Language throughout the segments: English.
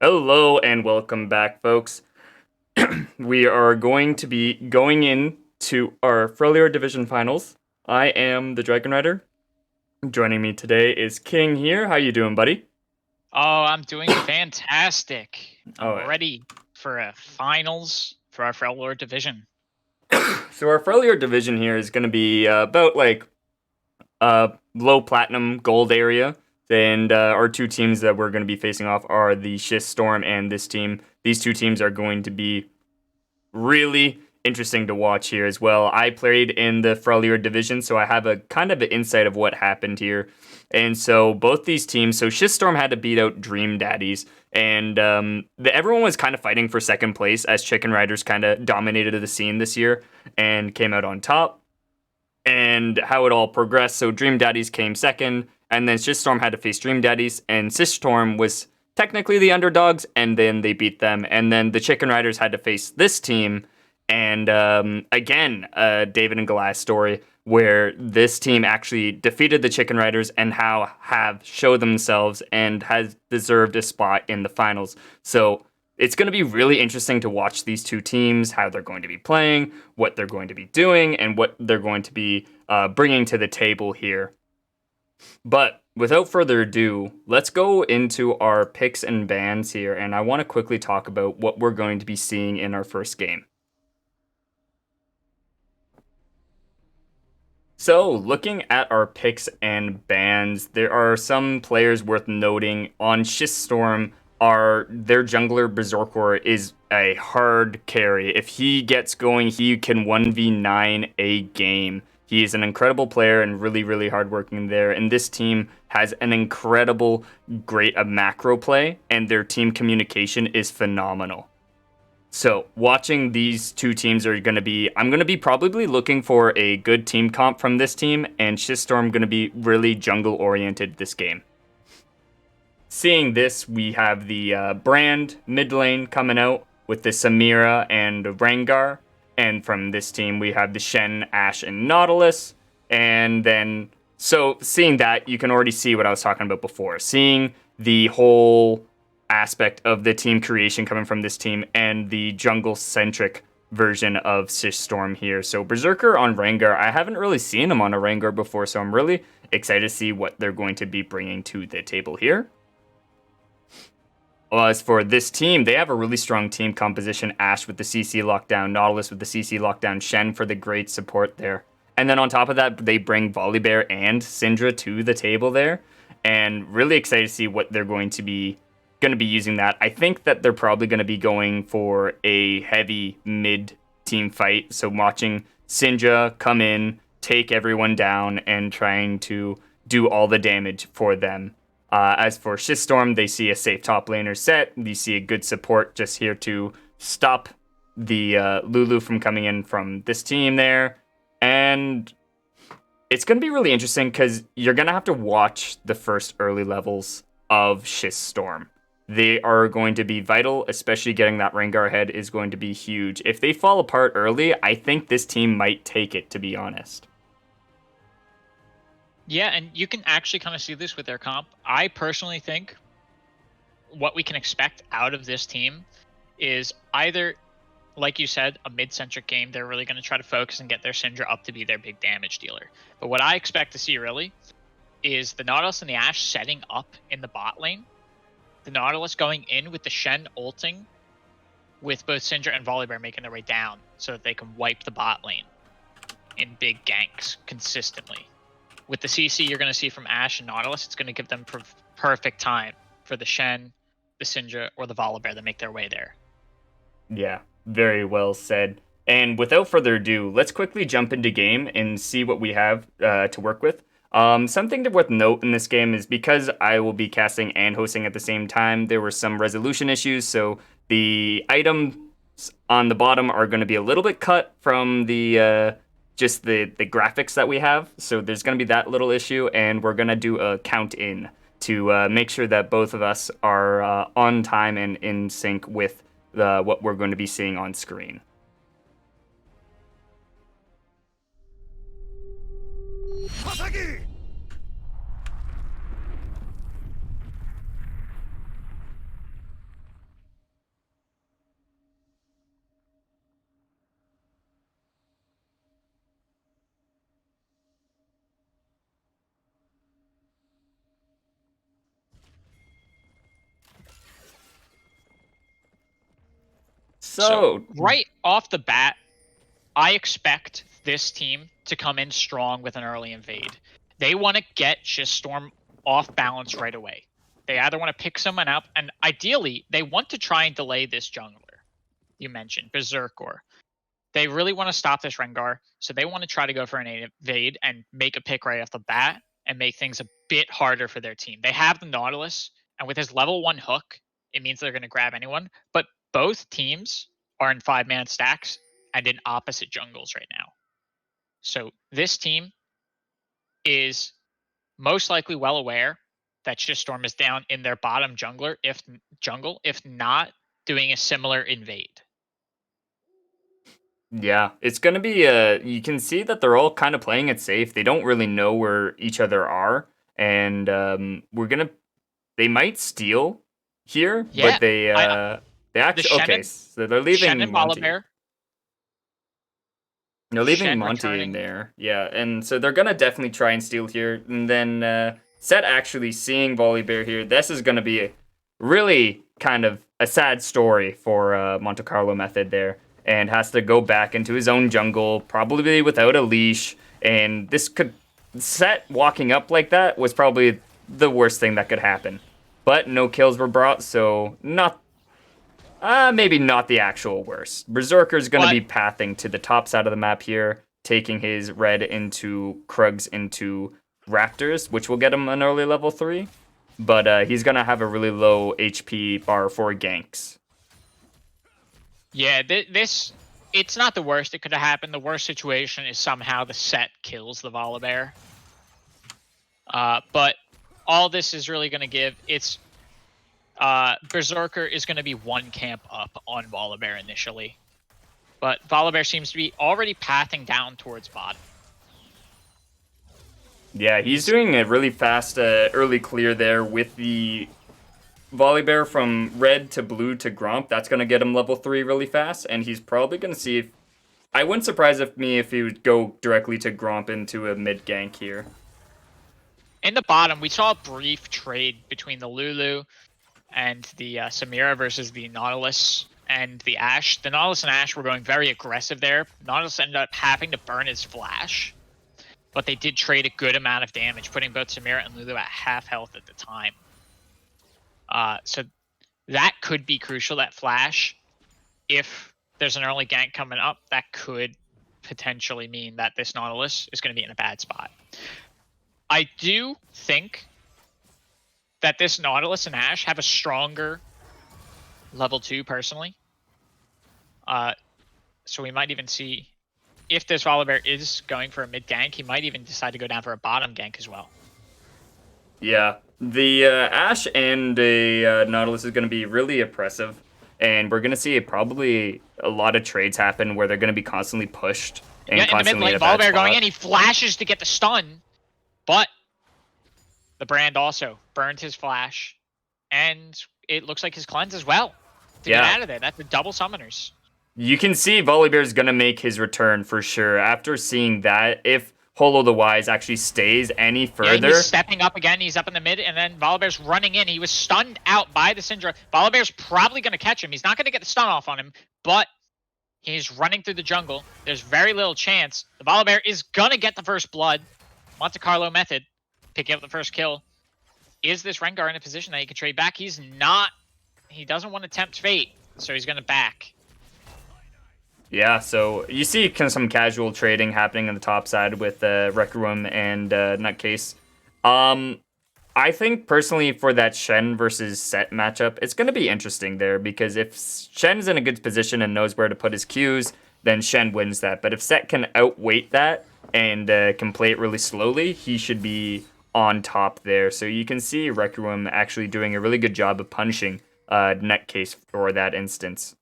Hello and welcome back, folks. We are going to be going into our Freljord Division Finals. I am the Dragon Rider. Joining me today is King here. How you doing, buddy? Oh, I'm doing fantastic. I'm Oh, ready for a finals for our Freljord division. so our Freljord Division here is going to be about like low platinum gold area. And our two teams that we're going to be facing off are the Schist Storm and this team. These two teams are going to be really interesting to watch here as well. I played in the Freljord division, so I have a kind of an insight of what happened here. And so both these teams, so Shitstorm had to beat out Dream Daddies, and everyone was kind of fighting for second place as Chicken Riders kind of dominated the scene this year and came out on top. And how it all progressed. So Dream Daddies came second, and then Shitstorm had to face Dream Daddies, and Shitstorm was technically the underdogs, and then they beat them. And then the Chicken Riders had to face this team, and again, David and Goliath story where this team actually defeated the Chicken Riders and how have showed themselves and has deserved a spot in the finals. So it's going to be really interesting to watch these two teams, how they're going to be playing, what they're going to be doing, and what they're going to be bringing to the table here. But without further ado, let's go into our picks and bans here, and I want to quickly talk about what we're going to be seeing in our first game. So, looking at our picks and bans, there are some players worth noting. On Shitstorm, their jungler Berserker is a hard carry. If he gets going, he can 1v9 a game. He is an incredible player and really, really hardworking there. And this team has an incredible, great macro play, and their team communication is phenomenal. So watching these two teams I'm going to be probably looking for a good team comp from this team, and Shitstorm going to be really jungle oriented this game. Seeing this, we have the Brand mid lane coming out with the Samira and Rengar, and from this team we have the Shen, Ashe, and Nautilus, and then so seeing that, you can already see what I was talking about before. Seeing the whole aspect of the team creation coming from this team and the jungle centric version of Shitstorm here. So Berserker on Rengar, I haven't really seen him on a Rengar before, so I'm really excited to see what they're going to be bringing to the table here. As for this team, they have a really strong team composition. Ashe with the CC lockdown, Nautilus with the CC lockdown, Shen for the great support there. And then on top of that, they bring Volibear and Syndra to the table there. And really excited to see what they're going to be using that. I think that they're probably going to be going for a heavy mid team fight. So watching Syndra come in, take everyone down, and trying to do all the damage for them. As for Shitstorm, they see a safe top laner set. You see a good support just here to stop the Lulu from coming in from this team there. And it's going to be really interesting because you're going to have to watch the first early levels of Shitstorm. They are going to be vital, especially getting that Rengar head is going to be huge. If they fall apart early, I think this team might take it, to be honest. Yeah, and you can actually kind of see this with their comp. I personally think what we can expect out of this team is either, like you said, a mid-centric game. They're really going to try to focus and get their Syndra up to be their big damage dealer. But what I expect to see really is the Nautilus and the Ashe setting up in the bot lane. The Nautilus going in with the Shen ulting, with both Syndra and Volibear making their way down so that they can wipe the bot lane in big ganks consistently. With the CC you're going to see from Ashe and Nautilus, it's going to give them perfect time for the Shen, the Syndra, or the Volibear to make their way there. Yeah, very well said. And without further ado, let's quickly jump into game and see what we have to work with. Something to worth note in this game is because I will be casting and hosting at the same time, there were some resolution issues, so the items on the bottom are going to be a little bit cut from the just the graphics that we have. So there's going to be that little issue, and we're going to do a count in to make sure that both of us are on time and in sync with what we're going to be seeing on screen. So So, right off the bat, I expect this team to come in strong with an early invade. They want to get Shitstorm off balance right away. They either want to pick someone up, and ideally, they want to try and delay this jungler you mentioned, Berserker. They really want to stop this Rengar, so they want to try to go for an invade and make a pick right off the bat and make things a bit harder for their team. They have the Nautilus, and with his level 1 hook, it means they're going to grab anyone, but both teams are in 5-man stacks and in opposite jungles right now. So this team is most likely well aware that Shitstorm is down in their bottom jungle, if not doing a similar invade. yeah, it's going to be you can see that they're all kind of playing it safe. They don't really know where each other are, and they might steal here, Yeah, but they the actually okay, so they're leaving Shen and Monty. Volibear. They're leaving Shen Monty in returning. there. Yeah, and so they're going to definitely try and steal here, and then Set actually seeing Volibear here. This is going to be really kind of a sad story for Monte Carlo Method there, and has to go back into his own jungle, probably without a leash. And this could Set walking up like that was probably the worst thing that could happen. But no kills were brought, so not maybe not the actual worst. Berserker's going to But be pathing to the top side of the map here, taking his red into Krugs into Raptors, which will get him an early level 3. But he's going to have a really low HP bar for ganks. yeah, this it's not the worst that could have happened. The worst situation is somehow the Set kills the Volibear. But all this is really going to give, it's Berserker is going to be one camp up on Volibear initially. But Volibear seems to be already pathing down towards bottom. Yeah, he's doing a really fast early clear there with the Volibear from red to blue to Gromp. That's going to get him level 3 really fast, and he's probably going to see if... I wouldn't surprise me if he would go directly to Gromp into a mid gank here. In the bottom, we saw a brief trade between the Lulu and the Samira versus the Nautilus and the Ashe. The Nautilus and Ashe were going very aggressive there. Nautilus ended up having to burn his flash, but they did trade a good amount of damage, putting both Samira and Lulu at half health at the time. So that could be crucial, that flash. If there's an early gank coming up, that could potentially mean that this Nautilus is going to be in a bad spot. I do think that this Nautilus and Ashe have a stronger level 2 personally. So we might even see, if this Volibear is going for a mid gank, he might even decide to go down for a bottom gank as well. Yeah, the Ashe and a Nautilus is going to be really oppressive, and we're going to see probably a lot of trades happen where they're going to be constantly pushed and Yeah, in the mid constantly lane, in a bad Volibear spot. going in, he flashes to get the stun, but the Brand also burned his flash, and it looks like his cleanse as well to get out of there. That's the double summoners. You can see Volibear is going to make his return for sure. After seeing that, if Holo the Wise actually stays any further... Yeah, he's stepping up again. He's up in the mid, and then Volibear's running in. He was stunned out by the Syndra. Volibear's probably going to catch him. He's not going to get the stun off on him, but he's running through the jungle. There's very little chance. The Volibear is going to get the first blood. Monte Carlo method, picking up the first kill. Is this Rengar in a position that he can trade back? He's not. He doesn't want to tempt fate, so he's going to back. Yeah, so you see some casual trading happening on the top side with Rec Room and Nutcase. I think personally for that Shen versus Set matchup, it's going to be interesting there because if Shen's in a good position and knows where to put his Qs, then Shen wins that. But if Set can outweight that and can play it really slowly, he should be on top there. So you can see Rec Room actually doing a really good job of punishing Nutcase for that instance.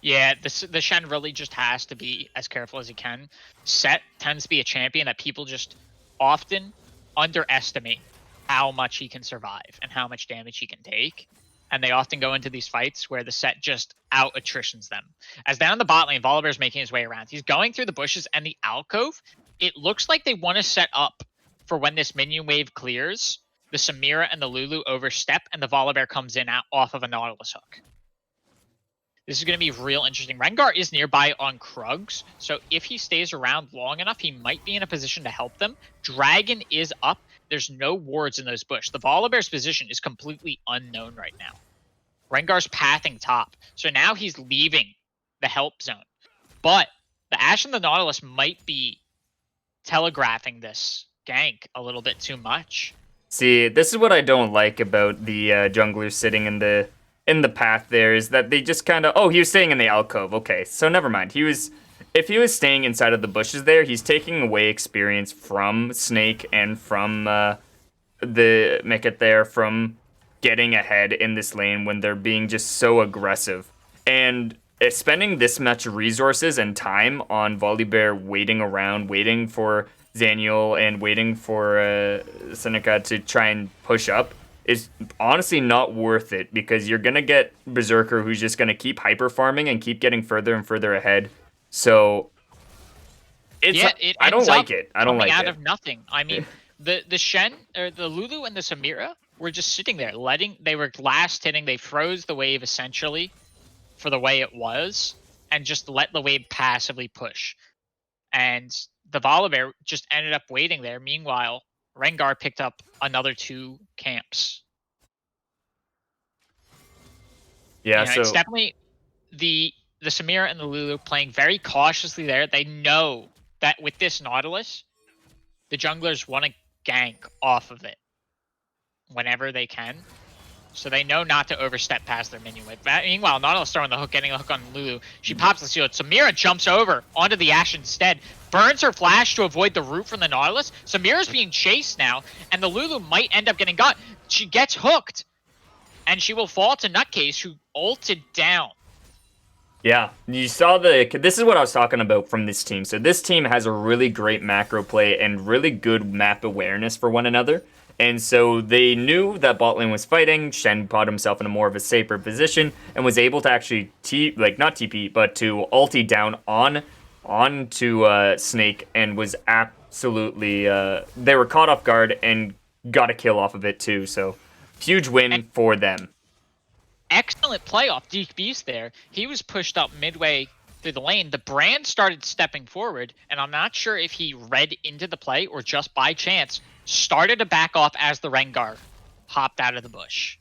Yeah, the Shen really just has to be as careful as he can. Set tends to be a champion that people just often underestimate how much he can survive and how much damage he can take. And they often go into these fights where the Set just out-attritions them. As down the bot lane, Volibear's making his way around. He's going through the bushes and the alcove. It looks like they want to set up for when this minion wave clears, the Samira and the Lulu overstep, and the Volibear comes in off of a Nautilus hook. This is going to be real interesting. Rengar is nearby on Krugs, so if he stays around long enough, he might be in a position to help them. Dragon is up. There's no wards in those bush. The Volibear's position is completely unknown right now. Rengar's pathing top, so now he's leaving the help zone. But the Ashe and the Nautilus might be telegraphing this gank a little bit too much. See, this is what I don't like about the junglers sitting in the path there, is that they just kind of, oh, he was staying in the alcove. Okay, so never mind. If he was staying inside of the bushes there, he's taking away experience from Snake and from the Mickett there, from getting ahead in this lane when they're being just so aggressive. And spending this much resources and time on Volibear waiting around, waiting for Zaniel and waiting for Seneca to try and push up is honestly not worth it, because you're going to get Berserker who's just going to keep hyper farming and keep getting further and further ahead. So I don't like it. I don't like it. Out of nothing. I mean, the Shen or the Lulu and the Samira were just sitting there they were last hitting. They froze the wave essentially for the way it was and just let the wave passively push. And the Volibear just ended up waiting there. Meanwhile, Rengar picked up another 2 camps. Yeah, so it's definitely the Samira and the Lulu playing very cautiously there. They know that with this Nautilus, the junglers want to gank off of it whenever they can. So they know not to overstep past their minion wave. Meanwhile, Nautilus throwing the hook, getting the hook on Lulu. She pops the shield. Samira jumps over onto the Ashe instead. Burns her flash to avoid the root from the Nautilus. Samira's being chased now, and the Lulu might end up getting got. She gets hooked, and she will fall to Nutcase, who ulted down. Yeah, you saw this is what I was talking about from this team. So this team has a really great macro play and really good map awareness for one another. And so they knew that bot lane was fighting. Shen put himself in a more of a safer position and was able to actually not TP, but to ulti down onto Snake, and was absolutely they were caught off guard and got a kill off of it too. So huge win for them. Excellent play off Deke Beast there. He was pushed up midway through the lane. The Brand started stepping forward, and I'm not sure if he read into the play or just by chance started to back off as the Rengar hopped out of the bush.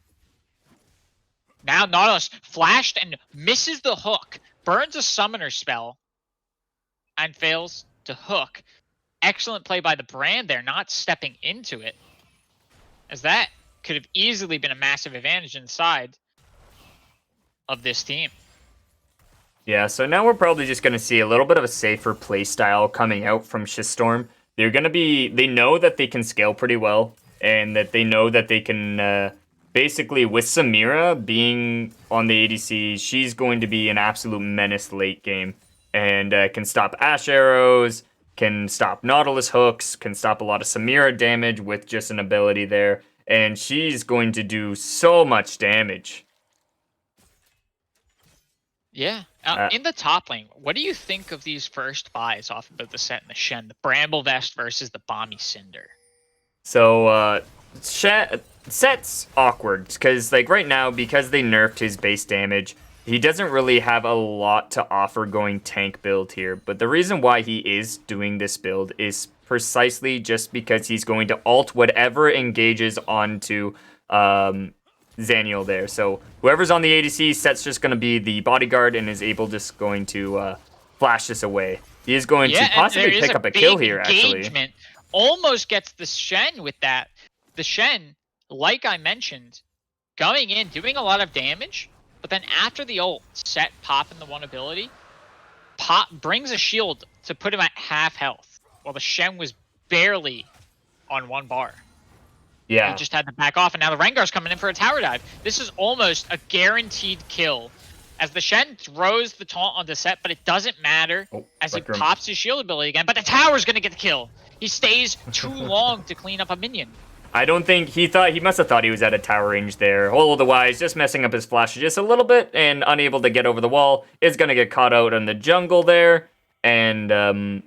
Now Nautilus flashed and misses the hook, burns a summoner spell, and fails to hook. Excellent play by the Brand there, not stepping into it, as that could have easily been a massive advantage inside of this team. Yeah, so now we're probably just going to see a little bit of a safer play style coming out from Schiststorm. They know that they can scale pretty well, and that they know that they can, basically, with Samira being on the ADC, she's going to be an absolute menace late game, and can stop Ashe arrows, can stop Nautilus hooks, can stop a lot of Samira damage with just an ability there, and she's going to do so much damage. Yeah. In the top lane, what do you think of these first buys off of the Set and the Shen? The Bramble Vest versus the Balmy Cinder. So, Set's awkward, because, right now, because they nerfed his base damage, he doesn't really have a lot to offer going tank build here. But the reason why he is doing this build is precisely just because he's going to ult whatever engages onto Zaniel there. So whoever's on the ADC, Set's just going to be the bodyguard and is able just going to flash this away. He is going to possibly pick up a kill here, actually. Almost gets the Shen with that. The Shen, like I mentioned, going in, doing a lot of damage, but then after the ult, Set popping the one ability, brings a shield to put him at half health, while the Shen was barely on 1 bar. Yeah. He just had to back off, and now the Rengar's coming in for a tower dive. This is almost a guaranteed kill, as the Shen throws the taunt on the Set, but it doesn't matter as he pops his shield ability again. But the tower's going to get the kill. He stays too long to clean up a minion. I don't think he must have thought he was at a tower range there. Otherwise, just messing up his flash just a little bit and unable to get over the wall is going to get caught out in the jungle there. And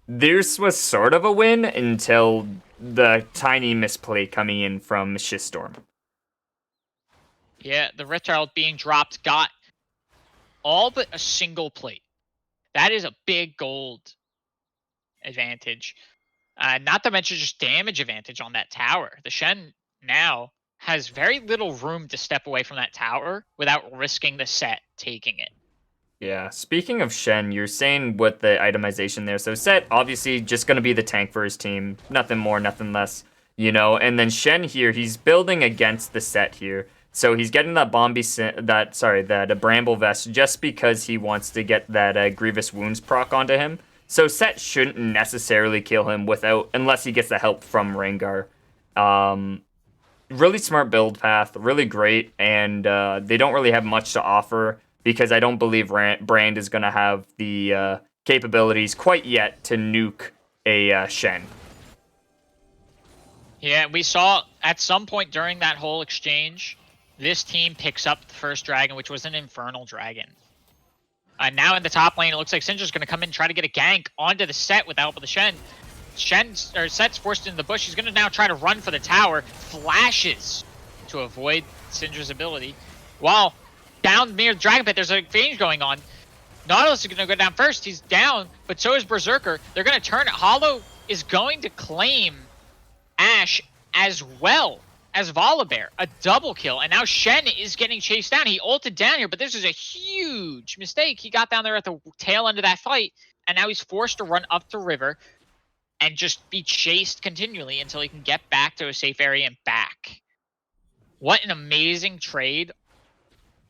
this was sort of a win until the tiny misplay coming in from Schiststorm. Yeah, the Rift Herald being dropped got all but a single plate. That is a big gold advantage. Not to mention just damage advantage on that tower. The Shen now has very little room to step away from that tower without risking the set taking it. Yeah, speaking of Shen, you're saying what the itemization there. So Set, obviously, just going to be the tank for his team. Nothing more, nothing less, you know? And then Shen here, he's building against the Set here. So he's getting that that Bramble Vest just because he wants to get that Grievous Wounds proc onto him. So Set shouldn't necessarily kill him unless he gets the help from Rengar. Really smart build path, really great, and they don't really have much to offer because I don't believe Brand is going to have the capabilities quite yet to nuke a Shen. Yeah, we saw at some point during that whole exchange, this team picks up the first dragon, which was an Infernal Dragon. Now in the top lane, it looks like Syndra's going to come in and try to get a gank onto the Set with the help of the Shen. Set's forced into the bush. He's going to now try to run for the tower. Flashes to avoid Syndra's ability. While down near the Dragon Pit, there's a exchange going on. Nautilus is going to go down first. He's down, but so is Berserker. They're going to turn it. Hollow is going to claim Ashe as well as Volibear. A double kill. And now Shen is getting chased down. He ulted down here, but this is a huge mistake. He got down there at the tail end of that fight, and now he's forced to run up the river and just be chased continually until he can get back to a safe area and back. What an amazing trade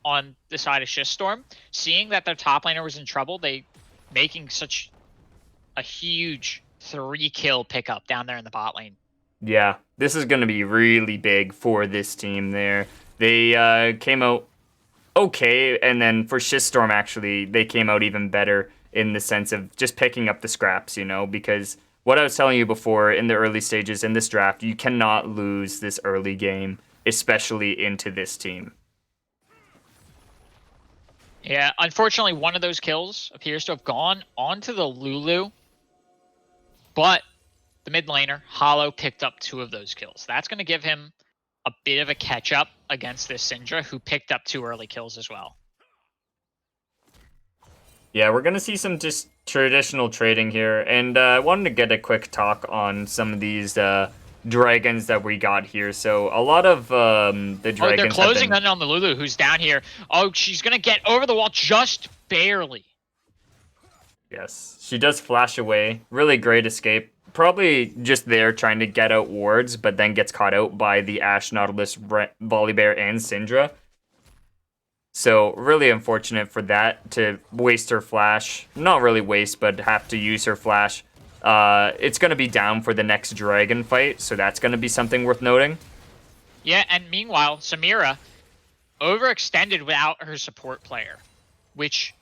on the side of Schiststorm. Seeing that their top laner was in trouble, they making such a huge 3-kill pickup down there in the bot lane. Yeah, this is going to be really big for this team there. They came out okay, and then for Schiststorm, actually, they came out even better in the sense of just picking up the scraps, you know, because what I was telling you before in the early stages in this draft, you cannot lose this early game, especially into this team. Yeah, unfortunately, one of those kills appears to have gone onto the Lulu, but the mid laner, Hollow, picked up 2 of those kills. That's going to give him a bit of a catch-up against this Syndra, who picked up 2 early kills as well. Yeah, we're going to see some just traditional trading here, and I wanted to get a quick talk on some of these dragons that we got here. So a lot of the dragons. Oh, they're closing in on the Lulu, who's down here. Oh, she's going to get over the wall just barely. Yes, she does flash away. Really great escape. Probably just there trying to get out wards, but then gets caught out by the Ashe, Nautilus, Volibear, and Syndra. So really unfortunate for that to waste her flash. Not really waste, but have to use her flash. It's going to be down for the next dragon fight, so that's going to be something worth noting. Yeah, and meanwhile, Samira overextended without her support player, which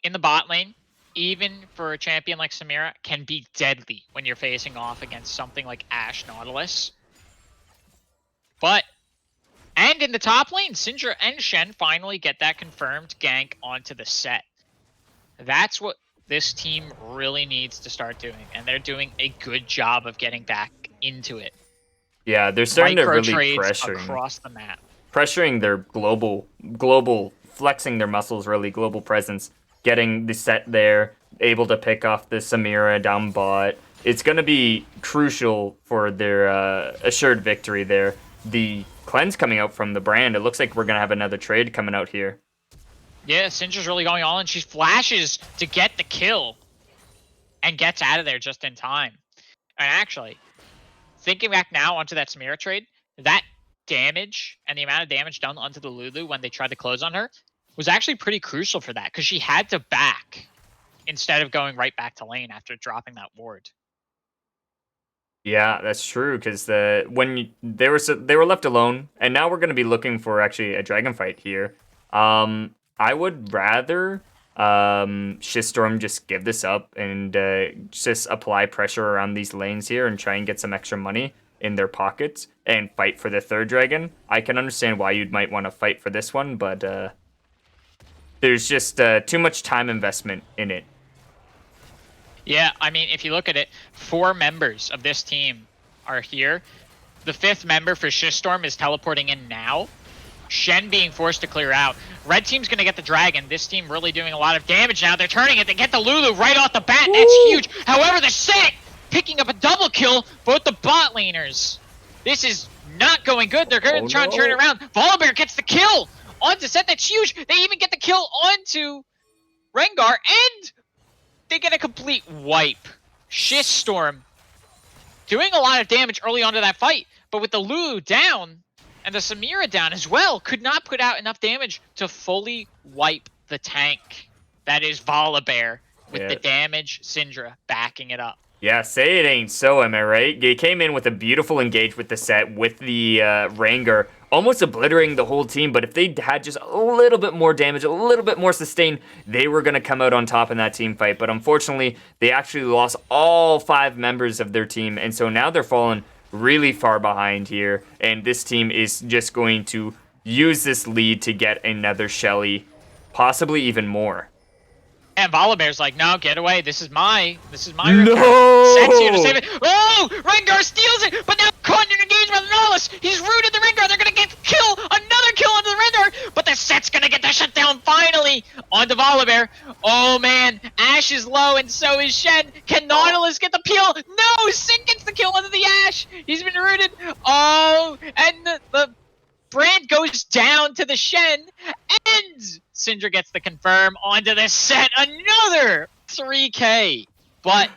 in the bot lane, even for a champion like Samira, can be deadly when you're facing off against something like Ashe Nautilus. And in the top lane, Syndra and Shen finally get that confirmed gank onto the Set. That's what this team really needs to start doing, and they're doing a good job of getting back into it. Yeah, they're starting to really across the map. Pressuring their global, flexing their muscles, really, global presence, getting the Set there, able to pick off the Samira down bot. It's going to be crucial for their assured victory there. The cleanse coming out from the Brand, it looks like we're going to have another trade coming out here. Yeah, Syndra's really going on, and she flashes to get the kill and gets out of there just in time. And actually, thinking back now onto that Samira trade, that damage and the amount of damage done onto the Lulu when they tried to close on her was actually pretty crucial for that, because she had to back instead of going right back to lane after dropping that ward. Yeah, that's true, because they were left alone, and now we're going to be looking for actually a dragon fight here. I would rather Schiststorm just give this up and just apply pressure around these lanes here and try and get some extra money in their pockets and fight for the third dragon. I can understand why you might want to fight for this one, but there's just too much time investment in it. Yeah, I mean, if you look at it, 4 members of this team are here. The 5th member for Schiststorm is teleporting in now. Shen being forced to clear out. Red team's going to get the dragon. This team really doing a lot of damage now. They're turning it. They get the Lulu right off the bat. That's huge. However, the set picking up a double kill. Both the bot laners. This is not going good. They're going to try and turn it around. Volibear gets the kill onto set. That's huge. They even get the kill onto Rengar. And they get a complete wipe. Schist Storm doing a lot of damage early on to that fight. But with the Lulu down, and the Samira down as well, could not put out enough damage to fully wipe the tank. That is Volibear with the damage Syndra backing it up. Yeah, say it ain't so, am I right? They came in with a beautiful engage with the set, with the Rengar, almost obliterating the whole team, but if they had just a little bit more damage, a little bit more sustain, they were going to come out on top in that team fight. But unfortunately, they actually lost all 5 members of their team, and so now they're falling really far behind here, and this team is just going to use this lead to get another Shelly, possibly even more. And Volibear's like, no, get away. This is my No! Set's here to save it. Oh! Rengar steals it, but now caught in an engagement with Nautilus. He's rooted the Rengar. They're gonna get another kill onto the Rengar, but the set's gonna get the shutdown finally onto Volibear. Oh man, Ashe is low and so is Shen. Can Nautilus get the peel? No! Sin gets the kill onto the Ashe. He's been rooted. Oh, and the Brand goes down to the Shen, and Syndra gets the confirm onto the set. Another 3K. But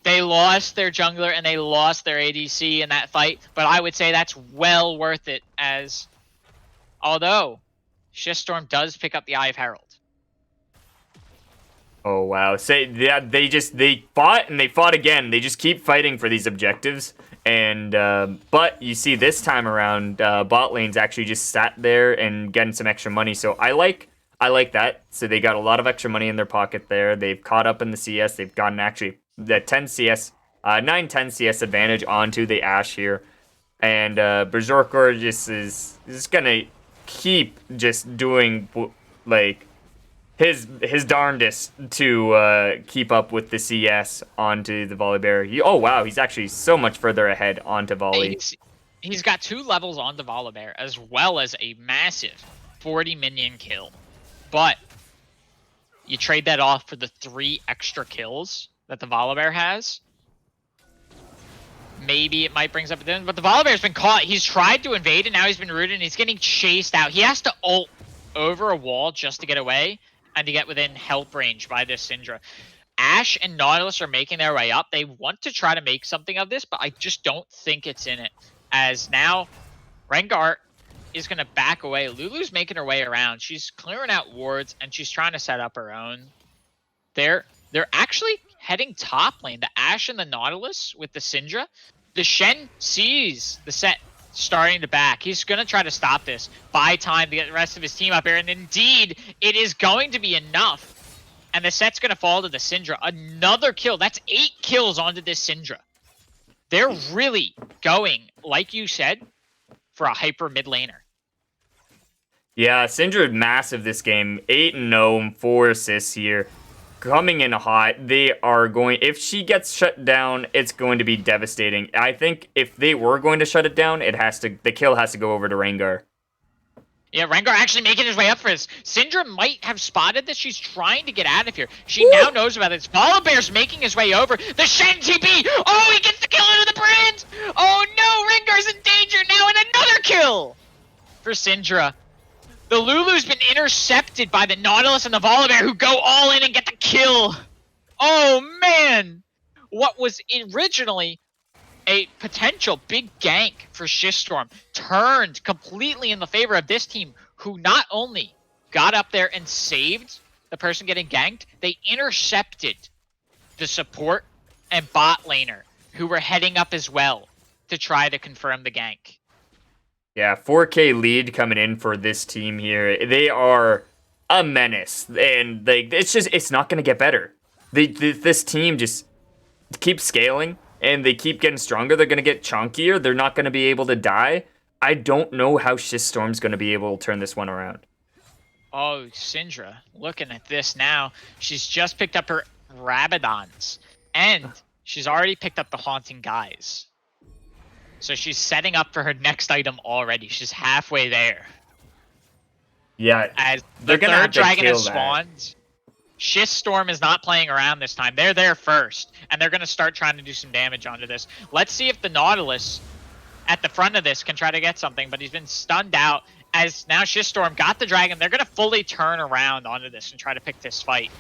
they lost their jungler and they lost their ADC in that fight. But I would say that's well worth it, as although Schist Storm does pick up the Eye of Herald. Oh wow! They fought and they fought again. They just keep fighting for these objectives. And but you see this time around, bot lane's actually just sat there and getting some extra money. So I like that. So they got a lot of extra money in their pocket there. They've caught up in the CS. They've gotten actually the 10 CS, 9-10 CS advantage onto the Ashe here. And Berserker just is gonna keep just doing like his darndest to keep up with the CS onto the Volibear. Oh wow, he's actually so much further ahead onto Volley. He's got 2 levels onto Volibear, as well as a massive 40 minion kill. But you trade that off for the 3 extra kills that the Volibear has. Maybe it might bring up a difference, but the Volibear's been caught. He's tried to invade, and now he's been rooted, and he's getting chased out. He has to ult over a wall just to get away, and to get within help range by this Syndra. Ashe and Nautilus are making their way up. They want to try to make something of this, but I just don't think it's in it. As now, Rengar is going to back away. Lulu's making her way around. She's clearing out wards, and she's trying to set up her own. They're actually heading top lane. The Ashe and the Nautilus with the Syndra. The Shen sees the set starting to back. He's going to try to stop this, buy time to get the rest of his team up here, and indeed, it is going to be enough. And the set's going to fall to the Syndra. Another kill. That's 8 kills onto this Syndra. They're really going, like you said, for a hyper mid laner. Yeah, Syndra massive this game. 8-0, 4 assists here. Coming in hot, they are going... If she gets shut down, it's going to be devastating. I think if they were going to shut it down, the kill has to go over to Rengar. Yeah, Rengar actually making his way up for this. Syndra might have spotted this. She's trying to get out of here. She now knows about this. Volibear's making his way over. The Shen TP! Oh, he gets the kill into the Brand! Oh no, Rengar's in danger now, and another kill for Syndra. The Lulu's been intercepted by the Nautilus and the Volibear, who go all in and get the kill. Oh, man. What was originally a potential big gank for Schist Storm turned completely in the favor of this team, who not only got up there and saved the person getting ganked, they intercepted the support and bot laner, who were heading up as well to try to confirm the gank. Yeah, 4K lead coming in for this team here. They are a menace, and it's not going to get better. This team just keeps scaling, and they keep getting stronger. They're going to get chunkier. They're not going to be able to die. I don't know how Schist Storm's going to be able to turn this one around. Oh, Syndra, looking at this now. She's just picked up her Rabadons, and she's already picked up the Haunting Guys. So she's setting up for her next item already. She's halfway there. Yeah, As they're the gonna have third to dragon has kill that. spawned, Schist Storm is not playing around this time. They're there first, and they're going to start trying to do some damage onto this. Let's see if the Nautilus at the front of this can try to get something, but he's been stunned out. As now Schist Storm got the dragon, they're going to fully turn around onto this and try to pick this fight.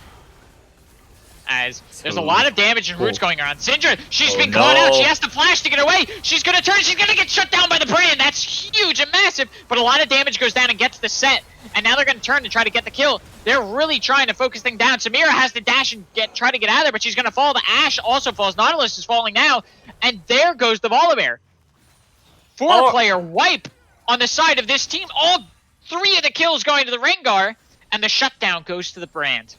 As there's a lot of damage and roots going around. Syndra, she's been caught out. She has to flash to get away. She's going to turn. She's going to get shut down by the brand. That's huge and massive, but a lot of damage goes down and gets the set. And now they're going to turn to try to get the kill. They're really trying to focus things down. Samira has to dash and try to get out of there, but she's going to fall. The Ashe also falls. Nautilus is falling now. And there goes the Volibear. Four-player wipe on the side of this team. All three of the kills going to the Rengar, and the shutdown goes to the brand.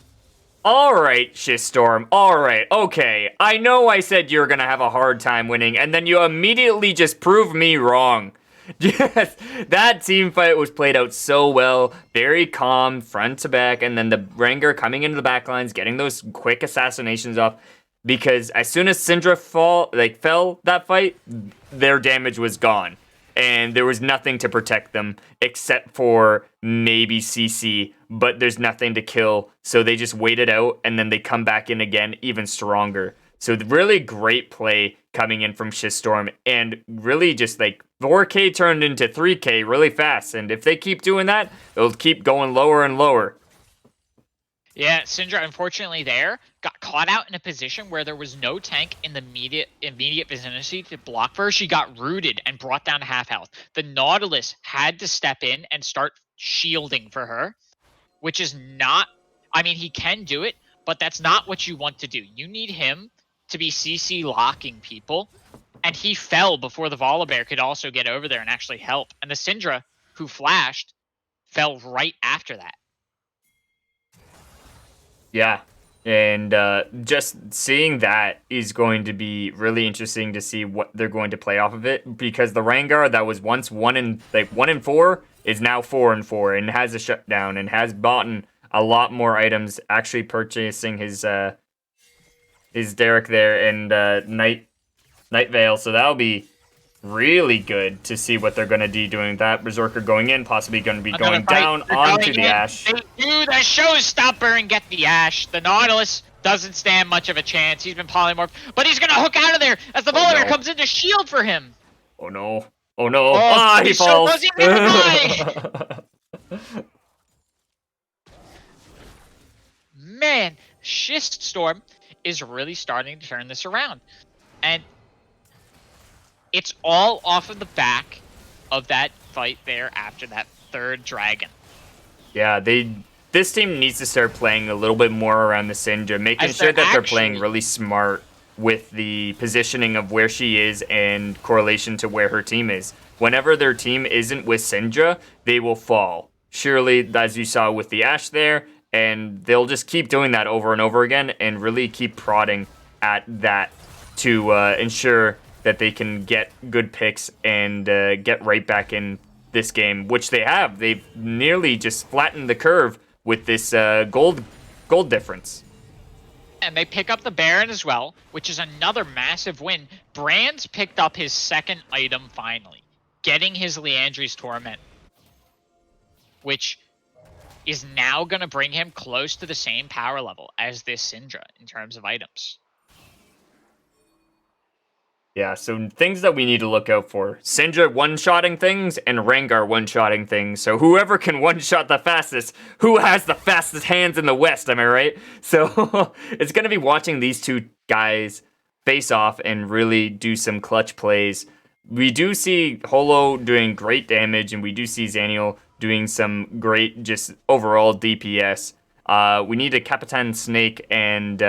All right, Shistorm. All right, okay. I know I said you're gonna have a hard time winning, and then you immediately just proved me wrong. Yes, that team fight was played out so well, very calm, front to back, and then the Rengar coming into the back lines, getting those quick assassinations off. Because as soon as Syndra fell that fight, their damage was gone. And there was nothing to protect them except for maybe CC, but there's nothing to kill. So they just wait it out, and then they come back in again even stronger. So really great play coming in from Shistorm, and really just like 4K turned into 3K really fast. And if they keep doing that, it'll keep going lower and lower. Yeah, Syndra, unfortunately there, got caught out in a position where there was no tank in the immediate vicinity to block for her. She got rooted and brought down to half health. The Nautilus had to step in and start shielding for her, which is not... I mean, he can do it, but that's not what you want to do. You need him to be CC locking people, and he fell before the Volibear could also get over there and actually help. And the Syndra, who flashed, fell right after that. Yeah, and just seeing that is going to be really interesting to see what they're going to play off of it, because the Rengar that was once 1-4 is now 4-4 and has a shutdown and has bought a lot more items, actually purchasing his Derek there and Night Veil, so that'll be really good to see what they're going to be doing. That Berserker going in, possibly going to be going down onto the Ashe. They do the showstopper and get the Ashe. The Nautilus doesn't stand much of a chance. He's been polymorphed, but he's going to hook out of there as the Volibear comes in to shield for him. Oh no. Oh no. He falls. Does he die? Man, Schist Storm is really starting to turn this around. And it's all off of the back of that fight there after that third dragon. Yeah, this team needs to start playing a little bit more around the Syndra, making sure that they're playing really smart with the positioning of where she is and correlation to where her team is. Whenever their team isn't with Syndra, they will fall. Surely, as you saw with the Ashe there, and they'll just keep doing that over and over again and really keep prodding at that to ensure that they can get good picks and get right back in this game, which they have. They've nearly just flattened the curve with this gold difference. And they pick up the Baron as well, which is another massive win. Brand's picked up his second item finally, getting his Liandry's Torment, which is now going to bring him close to the same power level as this Syndra in terms of items. Yeah, so things that we need to look out for. Syndra one-shotting things and Rengar one-shotting things. So whoever can one-shot the fastest, who has the fastest hands in the West, am I right? So it's going to be watching these two guys face off and really do some clutch plays. We do see Holo doing great damage, and we do see Zaniel doing some great just overall DPS. We need a Capitan Snake and...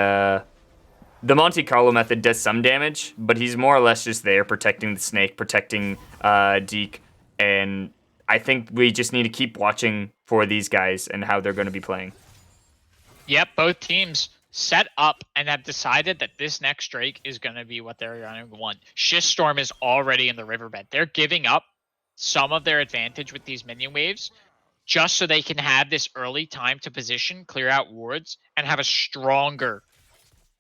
the Monte Carlo method does some damage, but he's more or less just there protecting the snake, protecting Deke, and I think we just need to keep watching for these guys and how they're going to be playing. Yep, both teams set up and have decided that this next Drake is going to be what they're going to want. Schist Storm is already in the riverbed. They're giving up some of their advantage with these minion waves just so they can have this early time to position, clear out wards, and have a stronger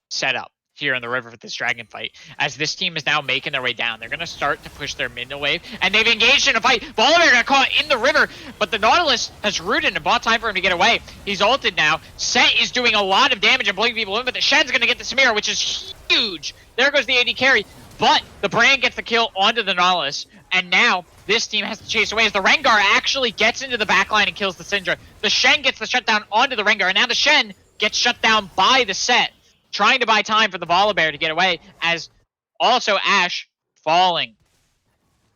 setup. here in the river with this dragon fight, as this team is now making their way down. They're going to start to push their middle wave, and they've engaged in a fight. Volibear got caught in the river, but the Nautilus has rooted and bought time for him to get away. He's ulted now. Set is doing a lot of damage and blowing people in, but the Shen's going to get the Samira, which is huge. There goes the AD carry, but the Brand gets the kill onto the Nautilus, and now this team has to chase away as the Rengar actually gets into the backline and kills the Syndra. The Shen gets the shutdown onto the Rengar, and now the Shen gets shut down by the Set, trying to buy time for the Volibear to get away, as also Ashe falling.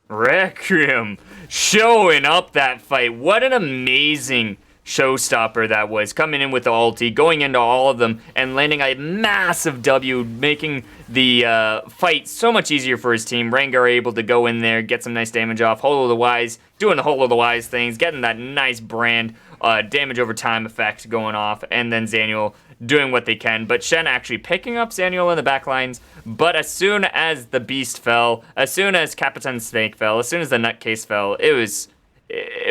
Requiem showing up that fight. What an amazing showstopper that was. Coming in with the ulti, going into all of them, and landing a massive W, making the fight so much easier for his team. Rengar able to go in there, get some nice damage off. Holo the Wise, doing the Holo the Wise things, getting that nice Brand damage over time effect going off, and then Zaniel doing what they can, but Shen actually picking up Zaniel in the back lines. But as soon as the Beast fell, as soon as Capitan Snake fell, as soon as the Nutcase fell, it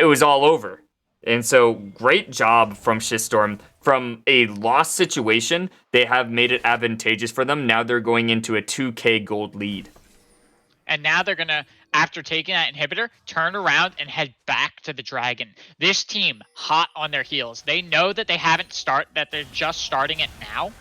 was all over. And so great job from Schiststorm. From a lost situation, they have made it advantageous for them. Now they're going into a 2k gold lead. And now they're going to, after taking that inhibitor, turn around and head back to the Dragon. This team, hot on their heels. They know that that they're just starting it now.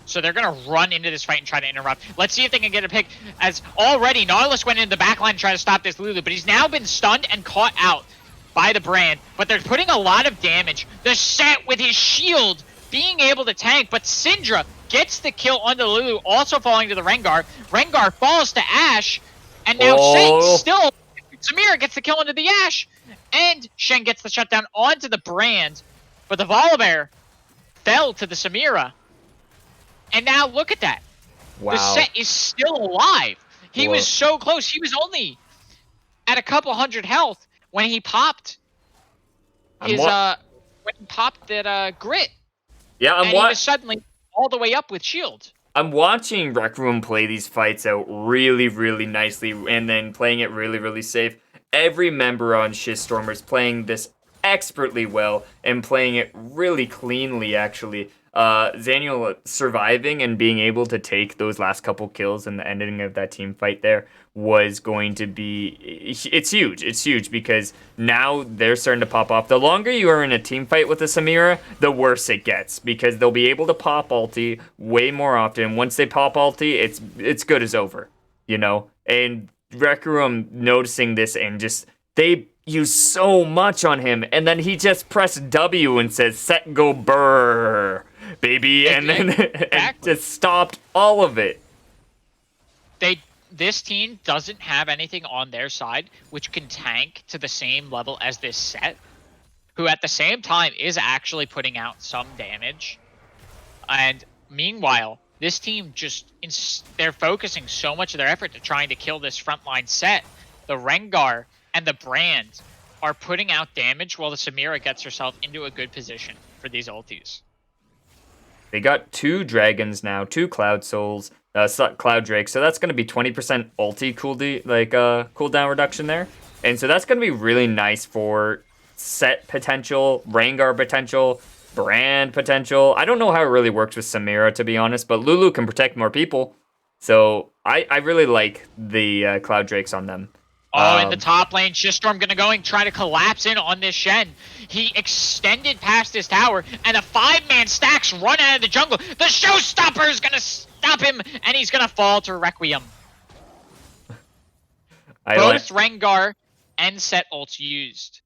So they're going to run into this fight and try to interrupt. Let's see if they can get a pick. As already, Nautilus went into the backline to try to stop this Lulu, but he's now been stunned and caught out by the Brand. But they're putting a lot of damage. The Set with his shield being able to tank, but Syndra gets the kill on the Lulu, also falling to the Rengar. Rengar falls to Ashe. And now Shen still, Samira gets the kill onto the Ashe, and Shen gets the shutdown onto the Brand, but the Volibear fell to the Samira. And now look at that. Wow. The Set is still alive. He was so close. He was only at a couple hundred health when he popped his that grit. Yeah, he was suddenly all the way up with shield. I'm watching Rec Room play these fights out really, really nicely, and then playing it really, really safe. Every member on Schiststorm is playing this expertly well and playing it really cleanly, actually. Zaniel surviving and being able to take those last couple kills and the ending of that team fight there was going to be... It's huge. It's huge because now they're starting to pop off. The longer you are in a team fight with a Samira, the worse it gets because they'll be able to pop ulti way more often. Once they pop ulti, it's good as over, you know? And Rec Room noticing this and just... They use so much on him, and then he just pressed W and says, set, go, brrr, baby, and then and just stopped all of it. This team doesn't have anything on their side which can tank to the same level as this Set, who at the same time is actually putting out some damage. And meanwhile, this team they're focusing so much of their effort to trying to kill this frontline Set. The Rengar and the Brand are putting out damage while the Samira gets herself into a good position for these ultis. They got 2 dragons now, 2 Cloud Souls, Cloud Drake, so that's going to be 20% ulti cooldown reduction there. And so that's going to be really nice for Set potential, Rengar potential, Brand potential. I don't know how it really works with Samira, to be honest, but Lulu can protect more people. So I really like the Cloud Drakes on them. Oh, in the top lane, Schiststorm gonna go and try to collapse in on this Shen. He extended past his tower, and a 5-man stacks run out of the jungle. The Showstopper is gonna stop him, and he's gonna fall to Requiem. Both Rengar and Set ults used.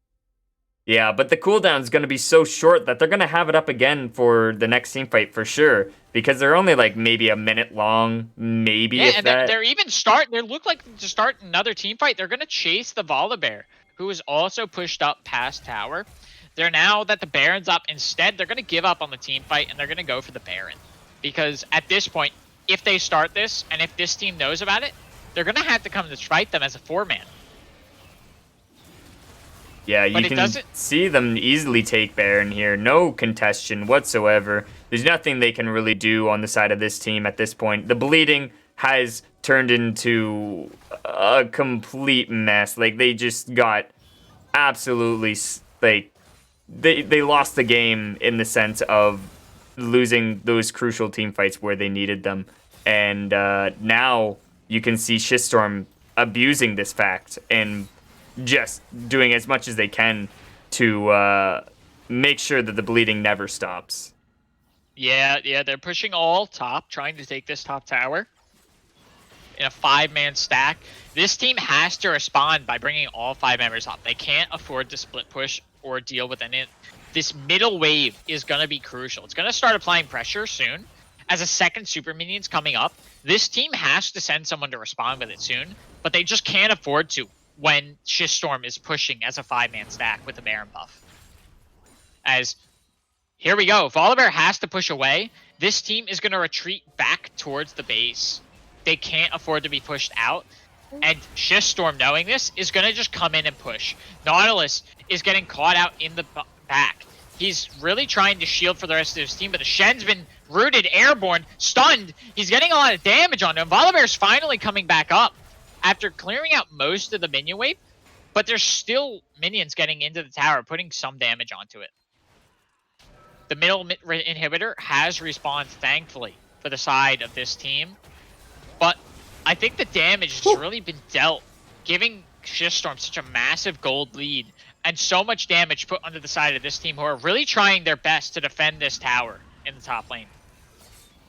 Yeah, but the cooldown is going to be so short that they're going to have it up again for the next team fight for sure. Because they're only like maybe a minute long, maybe if and that. They're even they look like to start another team fight. They're going to chase the Volibear, who is also pushed up past tower. They're now that the Baron's up, instead they're going to give up on the team fight and they're going to go for the Baron. Because at this point, if they start this and if this team knows about it, they're going to have to come to fight them as a 4-man. Yeah, you can see them easily take Baron here. No contestation whatsoever. There's nothing they can really do on the side of this team at this point. The bleeding has turned into a complete mess. Like, they just got absolutely... Like, they lost the game in the sense of losing those crucial team fights where they needed them. And now you can see Shistorm abusing this fact and just doing as much as they can to make sure that the bleeding never stops. Yeah, they're pushing all top, trying to take this top tower in a 5-man stack. This team has to respond by bringing all 5 members up. They can't afford to split push or deal with any. This middle wave is going to be crucial. It's going to start applying pressure soon. As a second super minion's coming up, this team has to send someone to respond with it soon, but they just can't afford to when Shistorm is pushing as a 5-man stack with the Baron buff. As here we go, Volibear has to push away. This team is going to retreat back towards the base. They can't afford to be pushed out. And Shistorm, knowing this, is going to just come in and push. Nautilus is getting caught out in the back. He's really trying to shield for the rest of his team, but the Shen's been rooted, airborne, stunned. He's getting a lot of damage on him. Volibear's finally coming back up after clearing out most of the minion wave, but there's still minions getting into the tower, putting some damage onto it. The middle inhibitor has respawned, thankfully, for the side of this team. But I think the damage has really been dealt, giving Shistorm such a massive gold lead and so much damage put onto the side of this team, who are really trying their best to defend this tower in the top lane.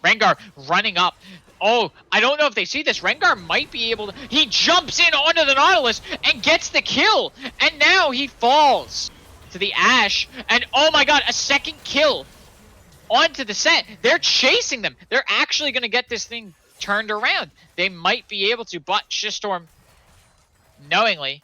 Rengar running up. Oh, I don't know if they see this. Rengar might be able to... He jumps in onto the Nautilus and gets the kill. And now he falls to the Ashe. And oh my god, a second kill onto the set. They're chasing them. They're actually going to get this thing turned around. They might be able to, but Shistorm, knowingly,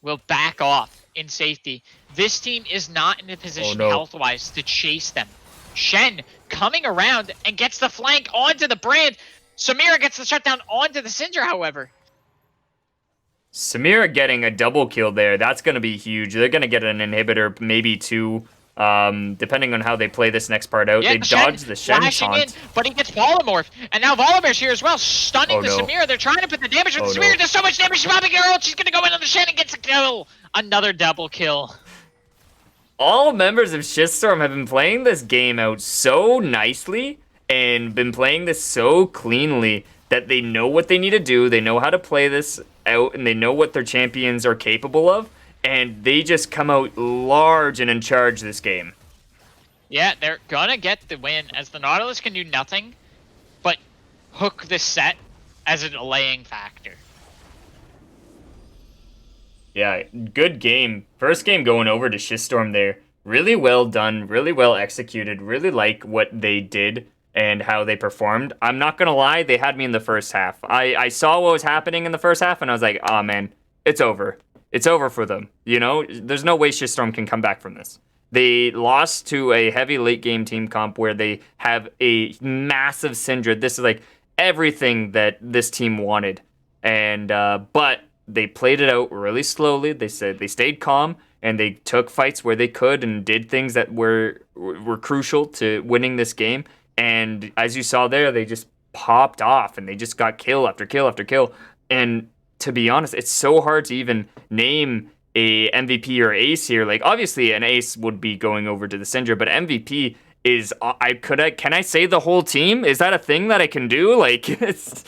will back off in safety. This team is not in a position health-wise to chase them. Shen coming around and gets the flank onto the Brand. Samira gets the shutdown onto the Syndra, however. Samira getting a double kill there, that's going to be huge. They're going to get an inhibitor, maybe 2, depending on how they play this next part out. Yeah, they dodge the Shen taunt. In, but he gets polymorph. And now Volibear's here as well, stunning the Samira. They're trying to put the damage on the Samira. There's so much damage. She's popping her ult. She's going to go in on the Shen and gets a kill. Another double kill. All members of Shistorm have been playing this game out so nicely and been playing this so cleanly that they know what they need to do. They know how to play this out, and they know what their champions are capable of. And they just come out large and in charge this game. Yeah, they're gonna get the win, as the Nautilus can do nothing but hook this set as a delaying factor. Yeah, good game. First game going over to Shistorm there. Really well done, really well executed. Really like what they did and how they performed. I'm not gonna lie, they had me in the first half. I saw what was happening in the first half, and I was like, oh man, it's over. It's over for them. You know, there's no way Shistorm can come back from this. They lost to a heavy late game team comp where they have a massive Syndra. This is like everything that this team wanted. And but they played it out really slowly. They said they stayed calm and they took fights where they could and did things that were crucial to winning this game. And as you saw there, they just popped off and they just got kill after kill after kill. And to be honest, it's so hard to even name a MVP or ace here. Like, obviously an ace would be going over to the Syndra, but MVP is can I say the whole team? Is that a thing that I can do? Like, it's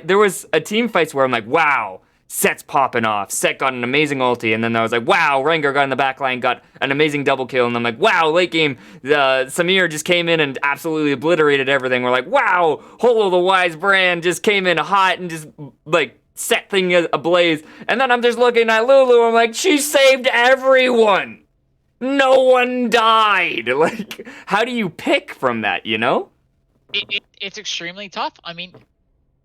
there was a team fights where I'm like, wow, Set's popping off. Set got an amazing ulti, and then I was like, wow, Rengar got in the back line, got an amazing double kill, and I'm like, wow, late game, Samir just came in and absolutely obliterated everything. We're like, wow, Holo the Wise Brand just came in hot and just, like, set thing ablaze. And then I'm just looking at Lulu, I'm like, she saved everyone. No one died. Like, how do you pick from that, you know? It's extremely tough. I mean,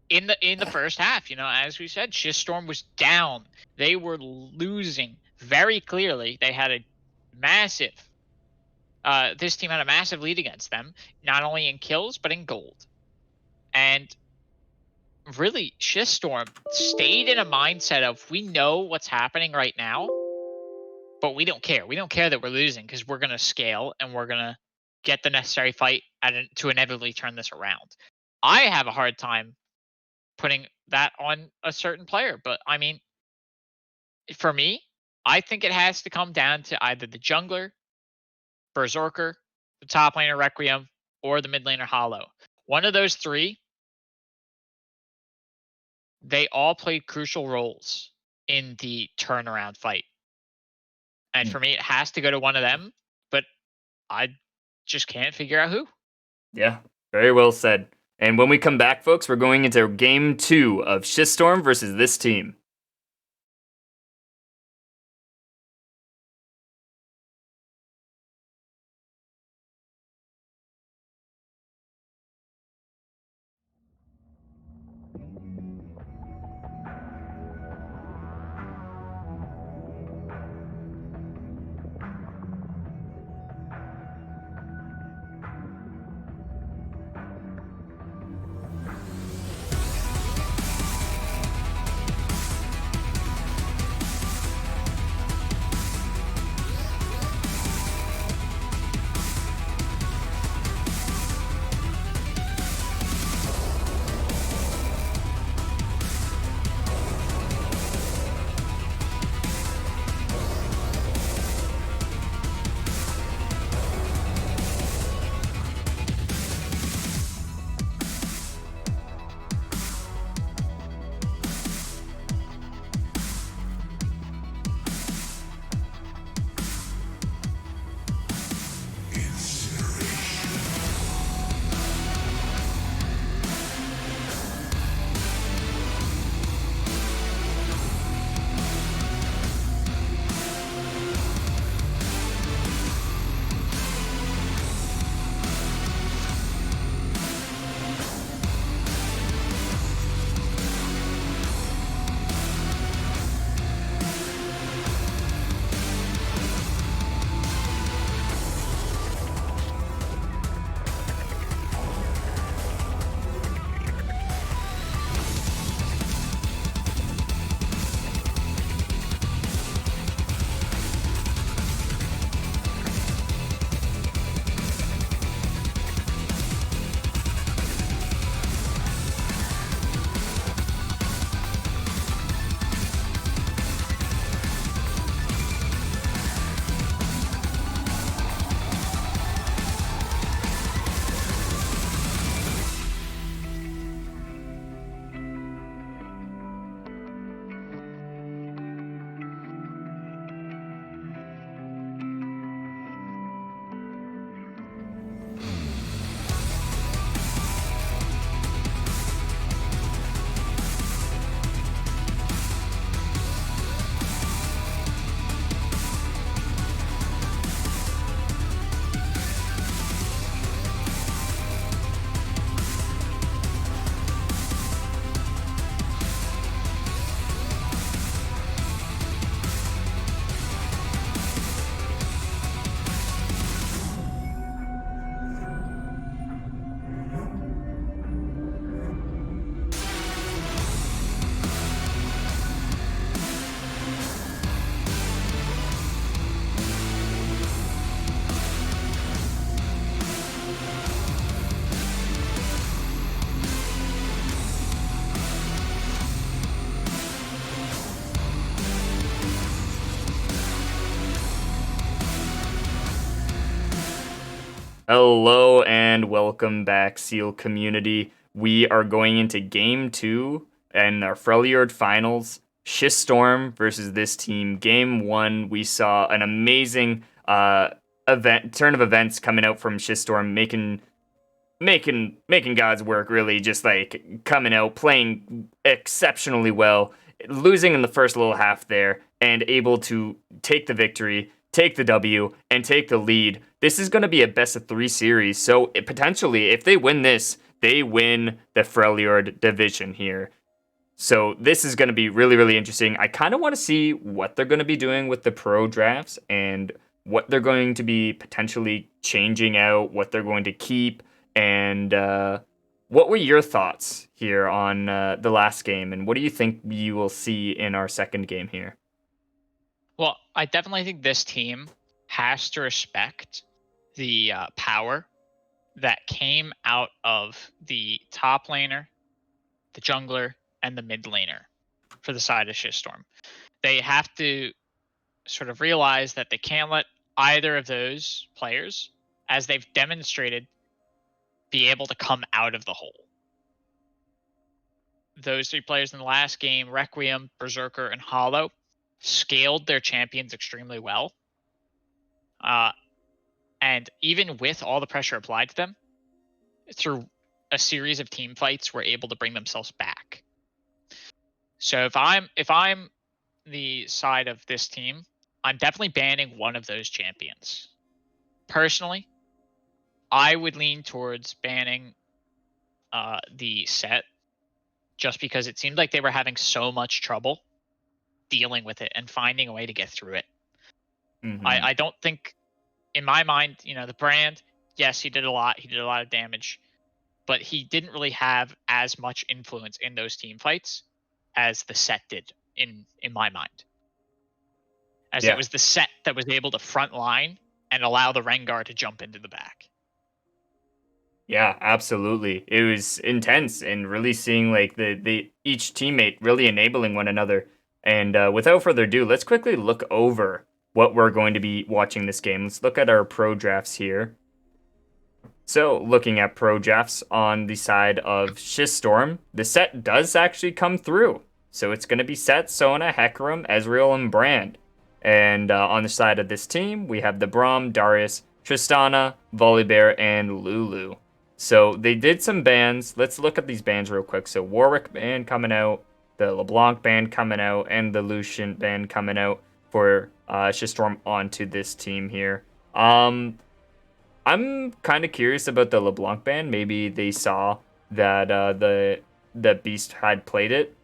in the first half, you know, as we said, Shistorm was down. They were losing very clearly. They had a massive this team had a massive lead against them, not only in kills but in gold. And really, Shistorm stayed in a mindset of, we know what's happening right now, but we don't care. We don't care that we're losing, because we're going to scale and we're going to get the necessary fight to inevitably turn this around. I have a hard time putting that on a certain player, but I mean, for me, I think it has to come down to either the jungler, Berserker, the top laner Requiem, or the mid laner Hollow. One of those three, they all played crucial roles in the turnaround fight. And for me, it has to go to one of them, but I just can't figure out who. Yeah, very well said. And when we come back, folks, we're going into game 2 of Schiststorm versus this team. Hello and welcome back, SEAL community. We are going into game 2 and our Freljord finals. Schiststorm versus this team. Game 1, we saw an amazing turn of events coming out from Schiststorm, making God's work, really, just like coming out, playing exceptionally well, losing in the first little half there, and able to take the victory, take the W, and take the lead. This is going to be a best of 3 series, so potentially, if they win this, they win the Freljord division here. So this is going to be really, really interesting. I kind of want to see what they're going to be doing with the pro drafts and what they're going to be potentially changing out, what they're going to keep, and what were your thoughts here on the last game, and what do you think you will see in our second game here? Well, I definitely think this team has to respect the power that came out of the top laner, the jungler, and the mid laner for the side of Schiststorm. They have to sort of realize that they can't let either of those players, as they've demonstrated, be able to come out of the hole. Those 3 players in the last game, Requiem, Berserker, and Hollow, scaled their champions extremely well. And even with all the pressure applied to them, through a series of team fights, were able to bring themselves back. So if I'm the side of this team, I'm definitely banning one of those champions. Personally, I would lean towards banning the set, just because it seemed like they were having so much trouble dealing with it and finding a way to get through it. Mm-hmm. I don't think, in my mind, the brand, yes, he did a lot. He did a lot of damage, but he didn't really have as much influence in those team fights as the set did in my mind. As it was the set that was able to front line and allow the Rengar to jump into the back. Yeah, absolutely. It was intense and really seeing like the each teammate really enabling one another. And without further ado, let's quickly look over what we're going to be watching this game. Let's look at our pro drafts here. So, looking at pro drafts on the side of Schist Storm, the set does actually come through. So it's going to be Set, Sona, Hecarim, Ezreal, and Brand. And on the side of this team, we have the Braum, Darius, Tristana, Volibear, and Lulu. So they did some bans. Let's look at these bans real quick. So Warwick ban coming out, the LeBlanc ban coming out, and the Lucian ban coming out for Schist Storm onto this team here. I'm kind of curious about the LeBlanc ban. Maybe they saw that the Beast had played it.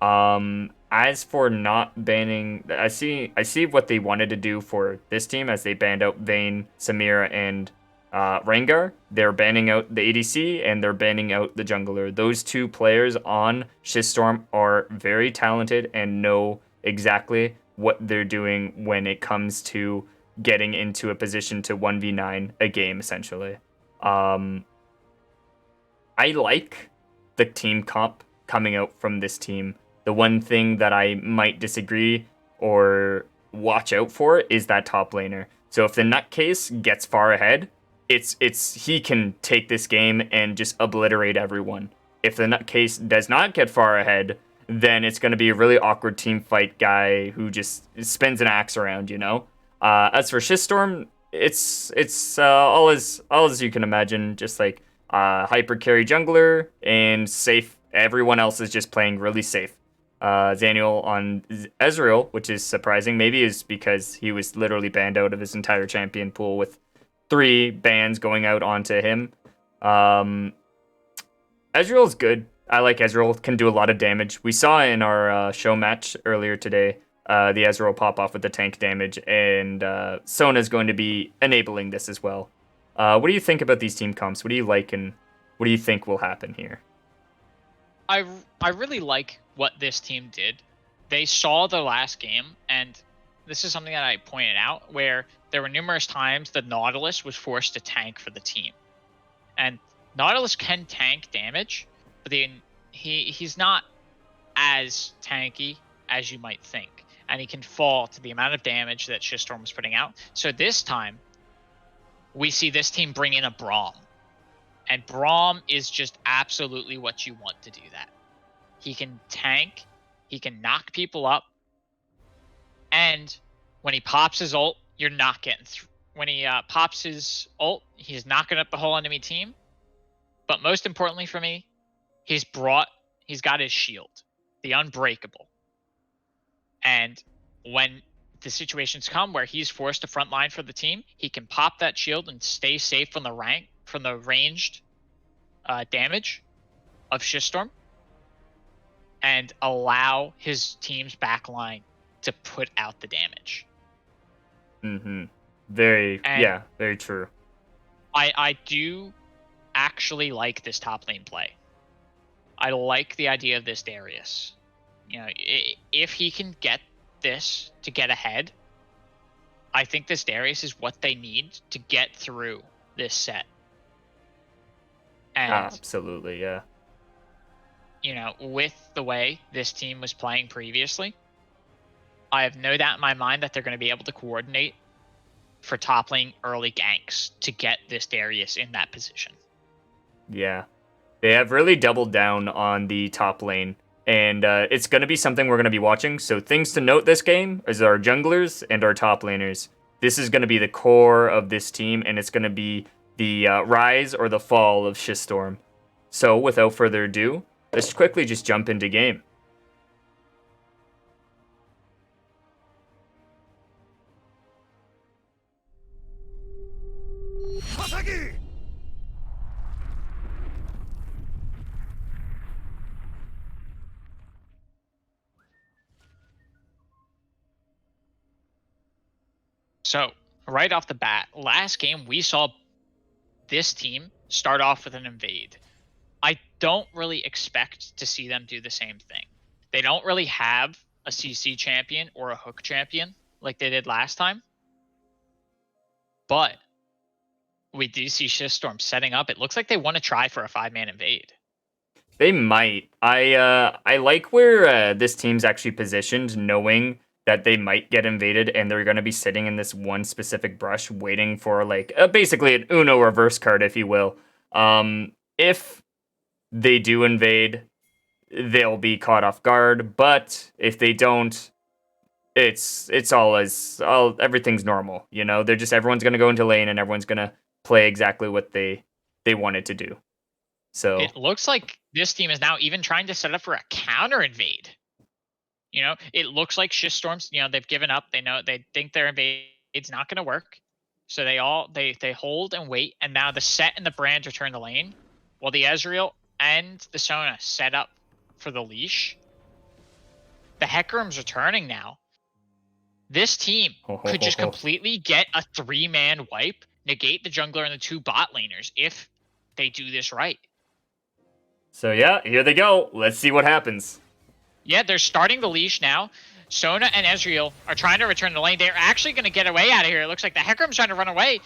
As for not banning, I see what they wanted to do for this team as they banned out Vayne, Samira, and Rengar. They're banning out the ADC and they're banning out the jungler. Those 2 players on Schist Storm are very talented and know exactly what they're doing when it comes to getting into a position to 1v9 a game, essentially. I like the team comp coming out from this team. The one thing that I might disagree or watch out for is that top laner. So if the nutcase gets far ahead, it's he can take this game and just obliterate everyone. If the nutcase does not get far ahead, then it's going to be a really awkward team fight guy who just spins an axe around, As for Schist Storm, it's all as you can imagine, just like hyper carry jungler and safe. Everyone else is just playing really safe. Zaniel on Ezreal, which is surprising. Maybe is because he was literally banned out of his entire champion pool with 3 bans going out onto him. Ezreal's good. I like Ezreal. Can do a lot of damage. We saw in our show match earlier today the Ezreal pop off with the tank damage, and Sona's going to be enabling this as well. What do you think about these team comps? What do you like, and what do you think will happen here? I really like what this team did. They saw the last game, and this is something that I pointed out, where there were numerous times the Nautilus was forced to tank for the team. And Nautilus can tank damage, but he's not as tanky as you might think. And he can fall to the amount of damage that Schist Storm was putting out. So this time, we see this team bring in a Braum. And Braum is just absolutely what you want to do that. He can tank, he can knock people up, and when he pops his ult, you're not getting through. When he pops his ult, he's knocking up the whole enemy team. But most importantly for me, he's got his shield, the Unbreakable. And when the situations come where he's forced to front line for the team, he can pop that shield and stay safe from the ranged damage of Schist Storm and allow his team's backline to put out the damage. Mm-hmm. Very true. I do actually like this top lane play. I like the idea of this Darius. If he can get this to get ahead, I think this Darius is what they need to get through this set. And absolutely, yeah. With the way this team was playing previously, I have no doubt in my mind that they're going to be able to coordinate for top lane early ganks to get this Darius in that position. Yeah. They have really doubled down on the top lane, and it's going to be something we're going to be watching. So things to note this game is our junglers and our top laners. This is going to be the core of this team, and it's going to be the rise or the fall of Schiststorm. So without further ado, let's quickly just jump into game. So, right off the bat, last game we saw this team start off with an invade. I don't really expect to see them do the same thing. They don't really have a CC champion or a hook champion like they did last time. But we do see Schiststorm setting up. It looks like they want to try for a 5-man invade. They might. I like where this team's actually positioned, knowing that they might get invaded and they're going to be sitting in this one specific brush waiting for like basically an Uno reverse card, if you will. If they do invade, they'll be caught off guard, but if they don't, it's all everything's normal, you know? They're just everyone's going to go into lane and everyone's going to play exactly what they wanted to do. So it looks like this team is now even trying to set up for a counter invade. You know, it looks like Schiststorms, you know, they've given up. They know they think their invade's not going to work. So they hold and wait. And now the Set and the Brand return the lane, while the Ezreal and the Sona set up for the leash. The Hecarim's returning now. This team could just completely get a 3-man wipe, negate the jungler and the 2 bot laners if they do this right. So yeah, here they go. Let's see what happens. Yeah, they're starting the leash now. Sona and Ezreal are trying to return the lane. They're actually going to get away out of here. It looks like the Hecarim's trying to run away.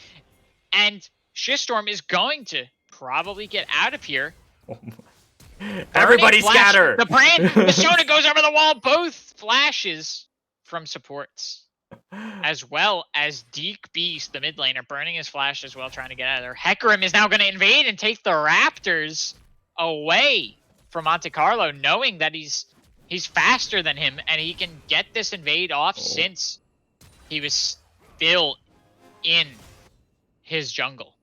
And Schiststorm is going to probably get out of here. Everybody scatter! The Brand, the Sona goes over the wall. Both flashes from supports. As well as Deke Beast, the mid laner, burning his flash as well, trying to get out of there. Hecarim is now going to invade and take the Raptors away from Monte Carlo, knowing that he's faster than him and he can get this invade off since he was still in his jungle.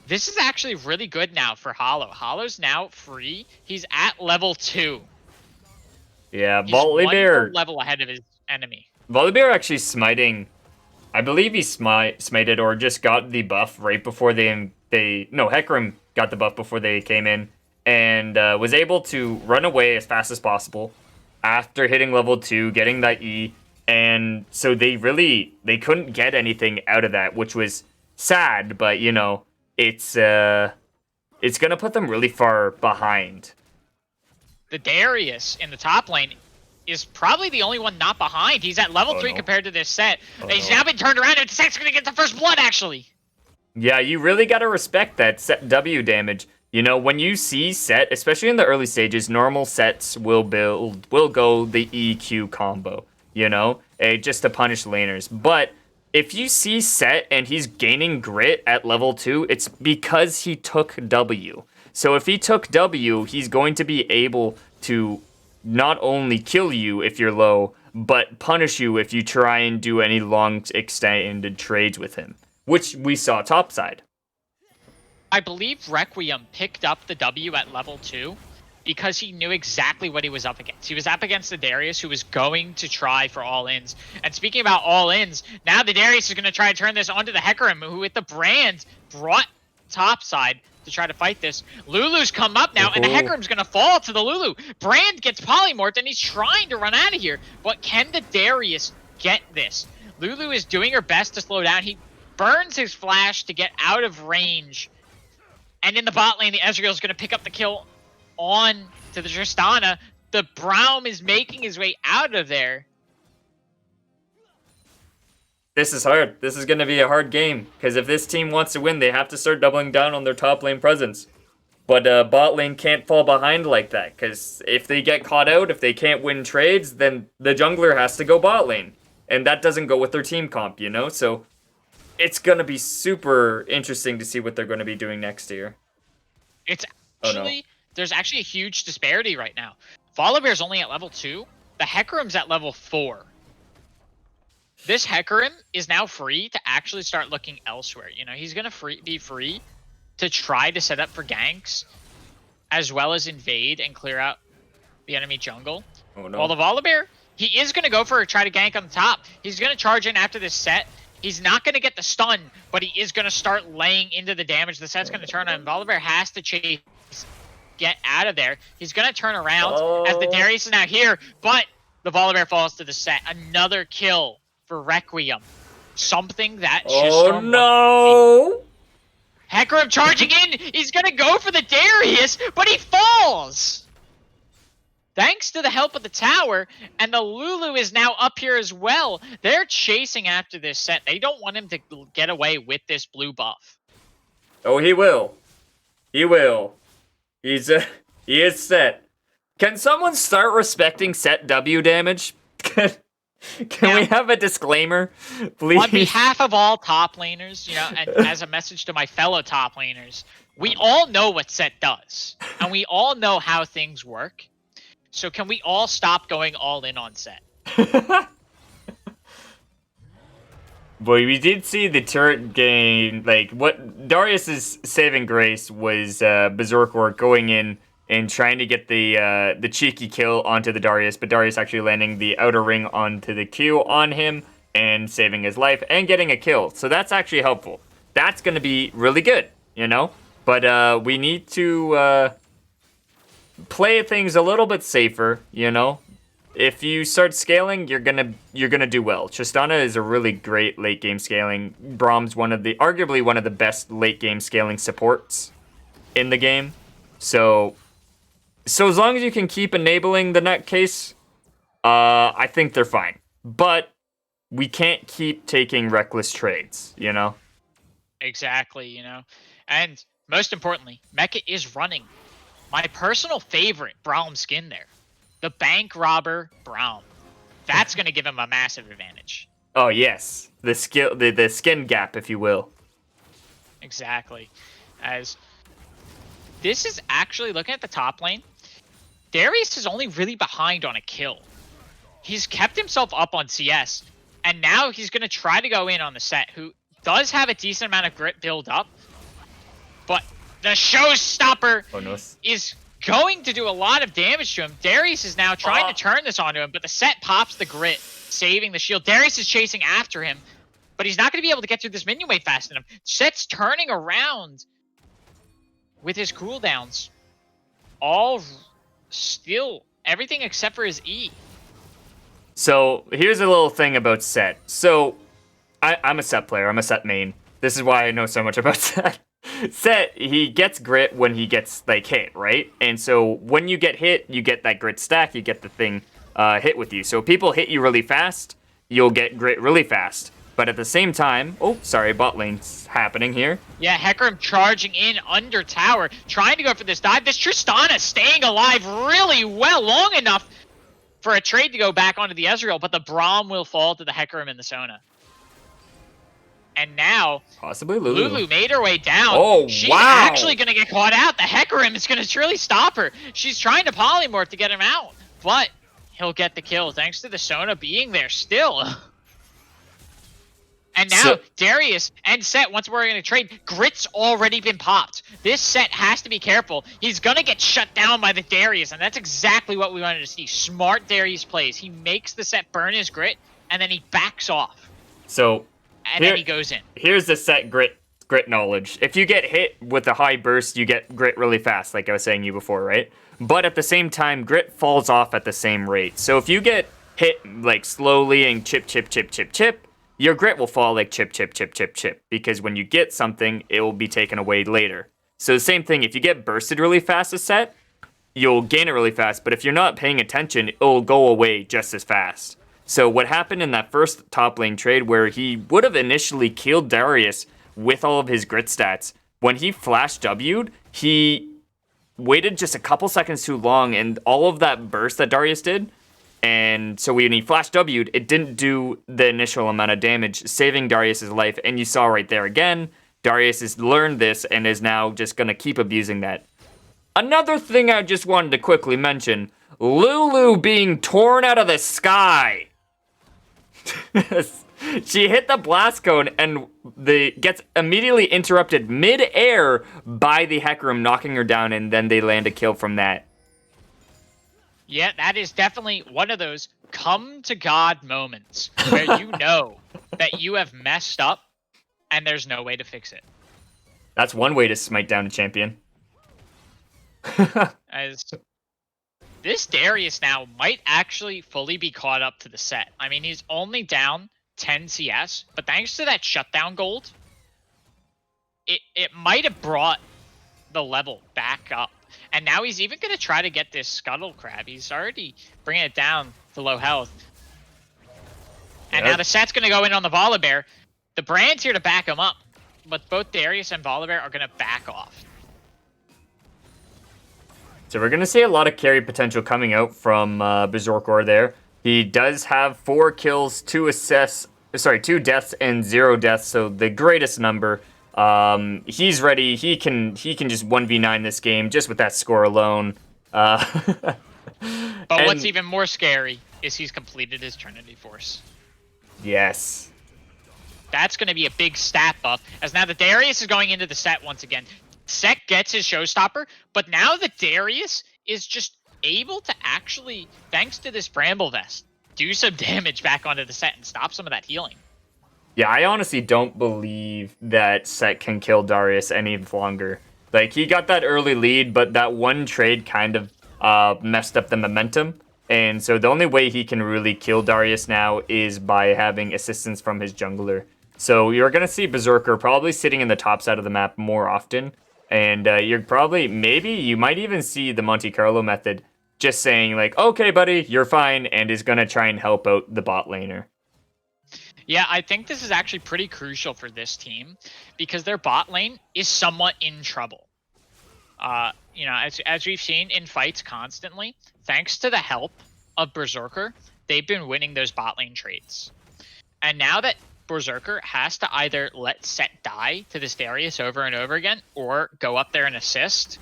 This is actually really good now for Hollow. Hollow's now free. He's at level 2. Yeah, He's Volibear. one level ahead of his enemy. Volibear actually smiting. I believe he smited or just got the buff right before Hecarim got the buff before they came in and was able to run away as fast as possible after hitting level 2, getting that E. And so they couldn't get anything out of that, which was sad, but you know, it's going to put them really far behind. The Darius in the top lane is probably the only one not behind. He's at level 3 compared to this Set. He's now been turned around and Set's going to get the first blood, actually. Yeah, you really got to respect that Set W damage. You know, when you see Set, especially in the early stages, normal Sets will go the EQ combo, you know, just to punish laners. But if you see Set and he's gaining grit at level 2, it's because he took W. So if he took W, he's going to be able to not only kill you if you're low, but punish you if you try and do any long extended trades with him, which we saw topside. I believe Requiem picked up the W at level 2 because he knew exactly what he was up against. He was up against the Darius, who was going to try for all-ins. And speaking about all-ins, now the Darius is going to try to turn this onto the Hecarim, who with the Brand brought topside to try to fight this. Lulu's come up now, and the Hecarim's going to fall to the Lulu. Brand gets polymorphed, and he's trying to run out of here. But can the Darius get this? Lulu is doing her best to slow down. He burns his flash to get out of range. And in the bot lane, the Ezreal is going to pick up the kill on to the Tristana. The Braum is making his way out of there. This is hard. This is going to be a hard game, because if this team wants to win, they have to start doubling down on their top lane presence. But bot lane can't fall behind like that, because if they get caught out, if they can't win trades, then the jungler has to go bot lane. And that doesn't go with their team comp, you know? So it's going to be super interesting to see what they're going to be doing next year. It's actually, there's actually a huge disparity right now. Volibear's only at level 2. The Hecarim's at level 4. This Hecarim is now free to actually start looking elsewhere. You know, he's going to be free to try to set up for ganks, as well as invade and clear out the enemy jungle. Oh, no. While the Volibear, he is going to go for a try to gank on the top. He's going to charge in after this set. He's not going to get the stun, but he is going to start laying into the damage. The set's going to turn on. Volibear has to chase, get out of there. He's going to turn around as the Darius is now here, but the Volibear falls to the set. Another kill for Requiem. Something that Oh, no! Hecarim charging in! He's gonna go for the Darius, but he falls! Thanks to the help of the tower, and the Lulu is now up here as well. They're chasing after this set. They don't want him to get away with this blue buff. Oh, he will. He will. He is set. Can someone start respecting set W damage? Can we have a disclaimer, please? On behalf of all top laners, you know, and as a message to my fellow top laners, we all know what set does, and we all know how things work. So can we all stop going all in on set? Boy, we did see the turret game, like, what Darius's saving grace was Berserker going in and trying to get the cheeky kill onto the Darius, but Darius actually landing the outer ring onto the Q on him and saving his life and getting a kill. So that's actually helpful. That's going to be really good, you know? But we need to play things a little bit safer, you know? If you start scaling, you're gonna do well. Tristana is a really great late game scaling. Braum's arguably one of the best late game scaling supports in the game. So as long as you can keep enabling the nutcase, I think they're fine. But we can't keep taking reckless trades, you know? Exactly, you know? And most importantly, Mecha is running my personal favorite Braum skin there. The Bank Robber Braum. That's going to give him a massive advantage. Oh, yes. The skin gap, if you will. Exactly. As this is actually, looking at the top lane, Darius is only really behind on a kill. He's kept himself up on CS, and now he's going to try to go in on the set, who does have a decent amount of grit build up, but the showstopper is going to do a lot of damage to him. Darius is now trying to turn this onto him, but the set pops the grit, saving the shield. Darius is chasing after him, but he's not going to be able to get through this minion wave fast enough. Set's turning around with his cooldowns. All still, everything except for his E. So here's a little thing about Set. So I'm a Set player. I'm a Set main. This is why I know so much about Set. Set, he gets grit when he gets like hit, right? And so when you get hit, you get that grit stack, you get the thing hit with you. So if people hit you really fast, you'll get grit really fast. But at the same time, oh, sorry, bot lane's happening here. Yeah, Hecarim charging in under tower, trying to go for this dive. This Tristana staying alive really well, long enough for a trade to go back onto the Ezreal, but the Braum will fall to the Hecarim and the Sona. And now, possibly Lulu made her way down. Oh, She's wow. actually going to get caught out. The Hecarim is going to truly stop her. She's trying to polymorph to get him out, but he'll get the kill thanks to the Sona being there still. And now, Darius and Set, once we're going to trade, Grit's already been popped. This Set has to be careful. He's going to get shut down by the Darius, and that's exactly what we wanted to see. Smart Darius plays. He makes the Set burn his Grit, and then he backs off. And then he goes in. Here's the Set grit knowledge. If you get hit with a high burst, you get grit really fast, like I was saying you before, right? But at the same time, grit falls off at the same rate. So if you get hit like slowly and chip, your grit will fall like chip. Because when you get something, it will be taken away later. So the same thing, if you get bursted really fast a Set, you'll gain it really fast. But if you're not paying attention, it will go away just as fast. So what happened in that first top lane trade where he would have initially killed Darius with all of his grit stats, when he flash W'd, he waited just a couple seconds too long, and all of that burst that Darius did And so when he flash W'd, it didn't do the initial amount of damage, saving Darius's life. And you saw right there again, Darius has learned this and is now just going to keep abusing that. Another thing I just wanted to quickly mention, Lulu being torn out of the sky. She hit the blast cone and gets immediately interrupted mid-air by the Hecarim knocking her down, and then they land a kill from that. Yeah, that is definitely one of those come to God moments where you know that you have messed up and there's no way to fix it. That's one way to smite down a champion. As this Darius now might actually fully be caught up to the set. I mean, he's only down 10 CS, but thanks to that shutdown gold, it might have brought the level back up. And now he's even going to try to get this Scuttle Crab. He's already bringing it down to low health. And now the set's going to go in on the Volibear. The Brand's here to back him up, but both Darius and Volibear are going to back off. So we're going to see a lot of carry potential coming out from Berserker there. He does have 4 kills, 2 deaths, and 0 deaths, so the greatest number. He's ready. He can just 1v9 this game just with that score alone. But what's even more scary is he's completed his Trinity Force. Yes. That's going to be a big stat buff, as now the Darius is going into the set once again. Set gets his Showstopper, but now the Darius is just able to actually, thanks to this Bramble Vest, do some damage back onto the set and stop some of that healing. Yeah, I honestly don't believe that Set can kill Darius any longer. Like, he got that early lead, but that one trade kind of messed up the momentum. And so the only way he can really kill Darius now is by having assistance from his jungler. So you're going to see Berserker probably sitting in the top side of the map more often. And you're probably, maybe you might even see the Monte Carlo method just saying like, okay, buddy, you're fine, and is going to try and help out the bot laner. Yeah, I think this is actually pretty crucial for this team because their bot lane is somewhat in trouble. You know, as we've seen in fights constantly, thanks to the help of Berserker, they've been winning those bot lane trades. And now that Berserker has to either let Set die to this Darius over and over again or go up there and assist,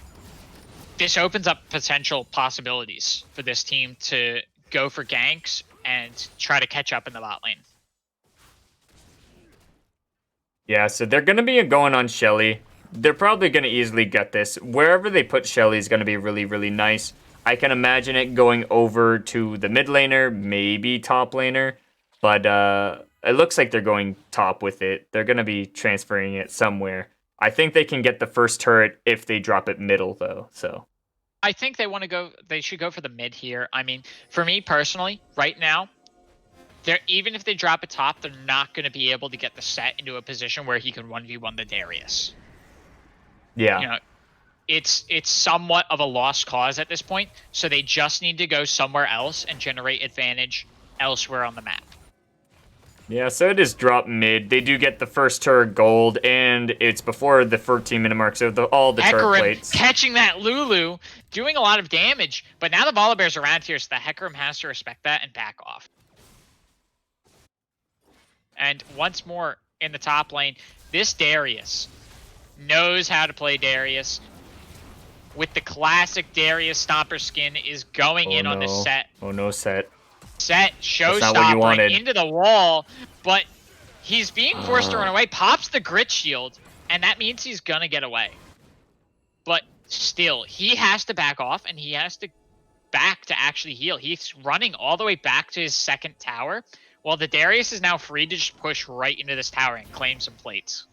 this opens up potential possibilities for this team to go for ganks and try to catch up in the bot lane. Yeah, so they're going to be going on Shelly. They're probably going to easily get this. Wherever they put Shelly is going to be really, really nice. I can imagine it going over to the mid laner, maybe top laner. But it looks like they're going top with it. They're going to be transferring it somewhere. I think they can get the first turret if they drop it middle, though. So I think they should go for the mid here. I mean, for me personally, right now, even if they drop it top, they're not going to be able to get the Set into a position where he can 1v1 the Darius. Yeah. You know, it's somewhat of a lost cause at this point, so they just need to go somewhere else and generate advantage elsewhere on the map. Yeah, so it is drop mid. They do get the first turret gold, and it's before the 14-minute mark, so all the turret plates. Catching that Lulu, doing a lot of damage, but now the Volibear's around here, so the Hecarim has to respect that and back off. And once more in the top lane, this Darius knows how to play Darius. With the classic Darius Stomper skin is going in on this Set. Oh no, Set. Set, Showstopper into the wall, but he's being forced to run away, pops the grit shield, and that means he's gonna get away. But still, he has to back off, and he has to back to actually heal. He's running all the way back to his second tower, while the Darius is now free to just push right into this tower and claim some plates.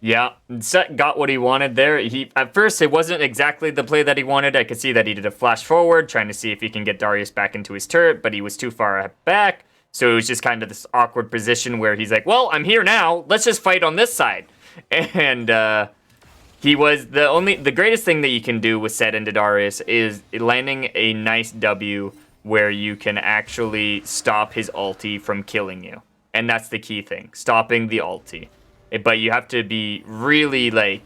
Yeah, Set got what he wanted there. At first, it wasn't exactly the play that he wanted. I could see that he did a flash forward, trying to see if he can get Darius back into his turret, but he was too far back. So it was just kind of this awkward position where he's like, well, I'm here now. Let's just fight on this side. And he was the greatest thing that you can do with Set into Darius is landing a nice W where you can actually stop his ulti from killing you. And that's the key thing, stopping the ulti. But you have to be really, like,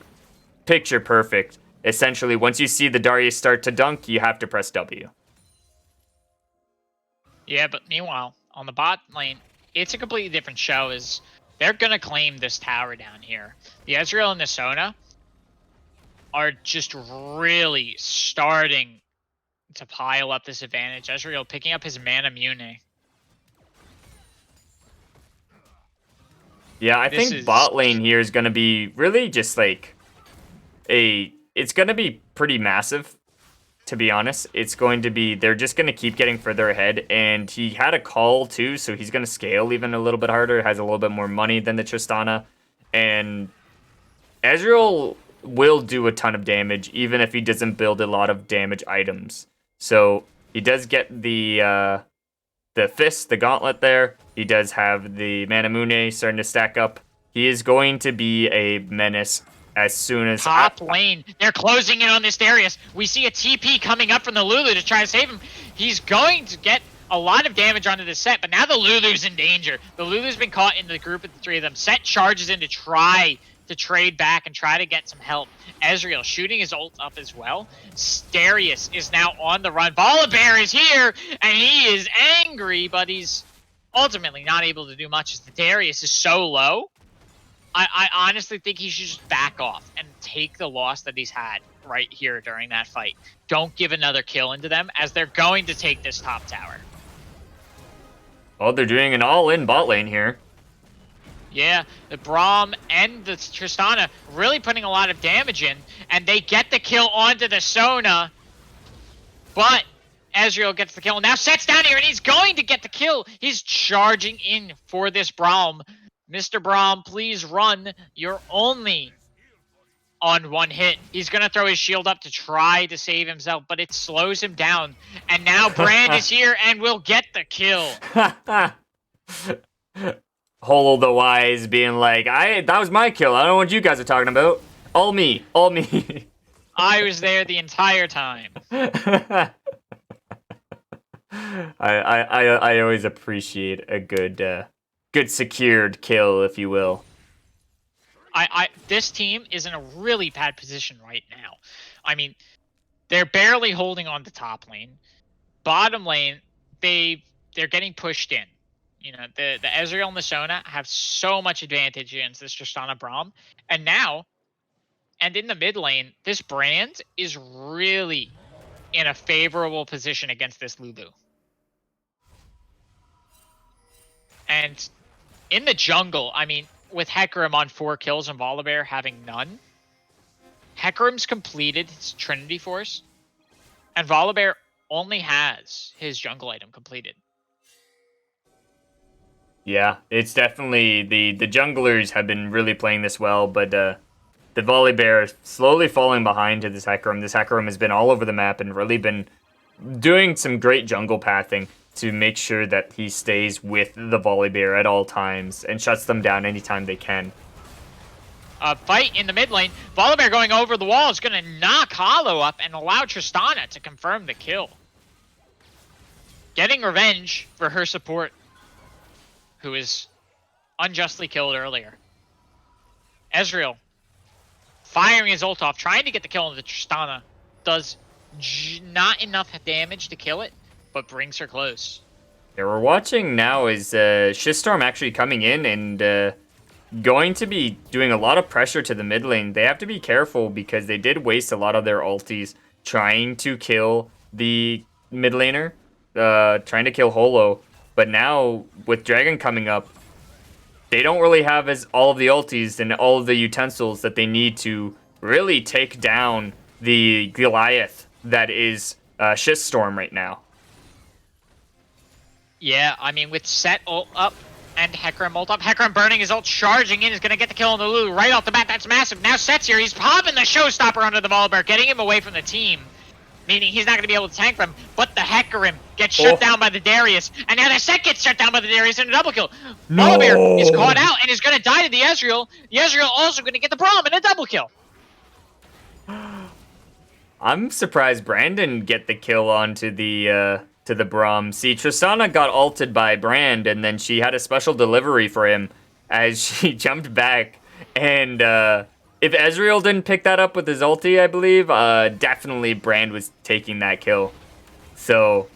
picture perfect. Essentially, once you see the Darius start to dunk, you have to press W. Yeah, but meanwhile, on the bot lane, it's a completely different show. Is they're gonna claim this tower down here. The Ezreal and the Sona are just really starting to pile up this advantage. Ezreal picking up his Mana Mune. Yeah, I This think is bot lane here is going to be really just like it's going to be pretty massive, to be honest. It's going to be, they're just going to keep getting further ahead. And he had a call too, so he's going to scale even a little bit harder, has a little bit more money than the Tristana. And Ezreal will do a ton of damage, even if he doesn't build a lot of damage items. So he does get the fist, the gauntlet there. He does have the Manamune starting to stack up. He is going to be a menace as soon as... top lane. They're closing in on this Darius. We see a TP coming up from the Lulu to try to save him. He's going to get a lot of damage onto the Set, but now the Lulu's in danger. The Lulu's been caught in the group of the three of them. Set charges in to try to trade back and try to get some help. Ezreal shooting his ult up as well. Darius is now on the run. Volibear is here, and he is angry, but he's ultimately not able to do much as the Darius is so low. I honestly think he should just back off and take the loss that he's had right here during that fight. Don't give another kill into them, as they're going to take this top tower. Oh, they're doing an all-in bot lane here. Yeah, the Braum and the Tristana really putting a lot of damage in, and they get the kill onto the Sona, but Ezreal gets the kill. Now Set's down here, and he's going to get the kill. He's charging in for this Braum. Mr. Braum, please run. You're only on one hit. He's going to throw his shield up to try to save himself, but it slows him down. And now Brand is here and will get the kill. Holo the Wise being like, that was my kill. I don't know what you guys are talking about. All me. All me. I was there the entire time. I always appreciate a good secured kill, if you will. This team is in a really bad position right now. I mean, they're barely holding on to top lane. Bottom lane, they're getting pushed in. You know, the Ezreal and the Sona have so much advantage against this Tristana Braum. And now, and in the mid lane, this Brand is really in a favorable position against this Lulu. And in the jungle, I mean, with Hecarim on 4 kills and Volibear having none, Hecarim's completed his Trinity Force, and Volibear only has his jungle item completed. Yeah, it's definitely, the junglers have been really playing this well, but the Volibear slowly falling behind to this Hecarim. This Hecarim has been all over the map and really been doing some great jungle pathing to make sure that he stays with the Volibear at all times and shuts them down anytime they can. A fight in the mid lane. Volibear going over the wall is going to knock Hollow up and allow Tristana to confirm the kill. Getting revenge for her support, who is unjustly killed earlier. Ezreal firing his ult off, trying to get the kill on the Tristana. Does not enough damage to kill it, but brings her close. Yeah, we're watching now is Schiststorm actually coming in and going to be doing a lot of pressure to the mid lane. They have to be careful because they did waste a lot of their ultis trying to kill the mid laner, trying to kill Holo. But now, with Dragon coming up, they don't really have all of the ultis and all of the utensils that they need to really take down the Goliath that is Schiststorm right now. Yeah, I mean, with Set ult up and Hecarim ult up, Hecarim burning his ult, charging in, is going to get the kill on the Lulu right off the bat. That's massive. Now Set's here. He's popping the showstopper under the Volibear, getting him away from the team, meaning he's not going to be able to tank from him. But the Hecarim gets shut down by the Darius, and now the Set gets shut down by the Darius in a double kill. No. Volibear is caught out and is going to die to the Ezreal. The Ezreal also going to get the Braum in a double kill. I'm surprised Brandon get the kill onto the Braum. See, Tristana got ulted by Brand, and then she had a special delivery for him as she jumped back. And if Ezreal didn't pick that up with his ulti, I believe, definitely Brand was taking that kill. So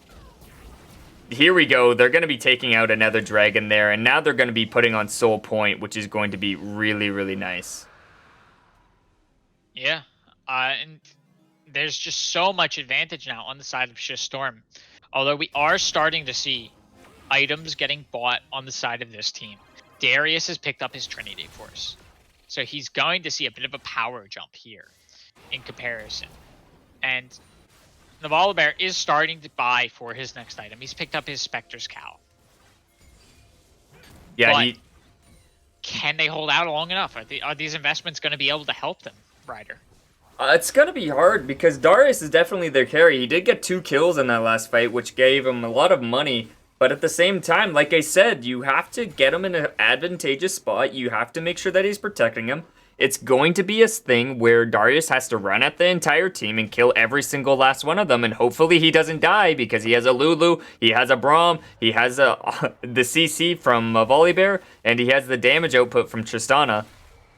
here we go. They're going to be taking out another dragon there, and now they're going to be putting on Soul Point, which is going to be really, really nice. Yeah, and there's just so much advantage now on the side of Schist Storm. Although we are starting to see items getting bought on the side of this team. Darius has picked up his Trinity Force. So he's going to see a bit of a power jump here in comparison. And the Volibear is starting to buy for his next item. He's picked up his Spectre's Cowl. Yeah, but can they hold out long enough? Are these investments going to be able to help them, Ryder? It's going to be hard because Darius is definitely their carry. He did get 2 kills in that last fight, which gave him a lot of money. But at the same time, like I said, you have to get him in an advantageous spot. You have to make sure that he's protecting him. It's going to be a thing where Darius has to run at the entire team and kill every single last one of them. And hopefully he doesn't die because he has a Lulu, he has a Braum, he has the CC from Volibear, and he has the damage output from Tristana.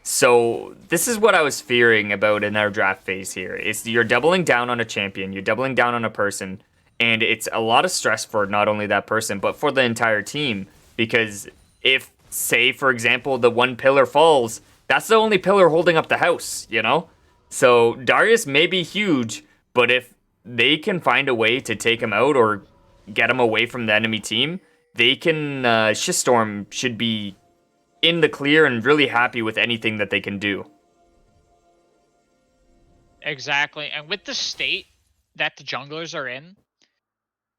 So this is what I was fearing about in our draft phase here. It's you're doubling down on a champion, you're doubling down on a person, and it's a lot of stress for not only that person, but for the entire team. Because if, say, for example, the one pillar falls, that's the only pillar holding up the house, you know? So Darius may be huge, but if they can find a way to take him out or get him away from the enemy team, they can, Schist Storm should be in the clear and really happy with anything that they can do. Exactly. And with the state that the junglers are in,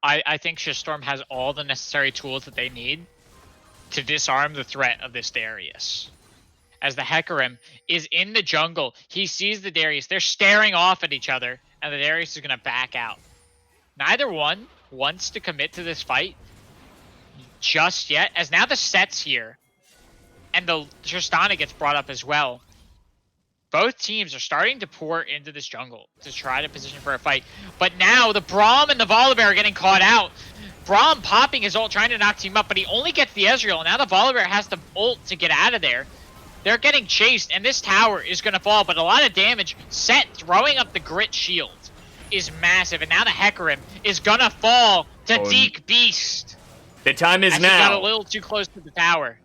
I think Schist Storm has all the necessary tools that they need to disarm the threat of this Darius. As the Hecarim is in the jungle, he sees the Darius. They're staring off at each other, and the Darius is going to back out. Neither one wants to commit to this fight just yet, as now the set's here, and the Tristana gets brought up as well. Both teams are starting to pour into this jungle to try to position for a fight. But now the Braum and the Volibear are getting caught out. Braum popping his ult, trying to knock team up, but he only gets the Ezreal. And now the Volibear has the ult to get out of there. They're getting chased, and this tower is going to fall, but a lot of damage. Set throwing up the Grit Shield is massive, and now the Hecarim is going to fall to Deke Beast. The time is now. He got a little too close to the tower.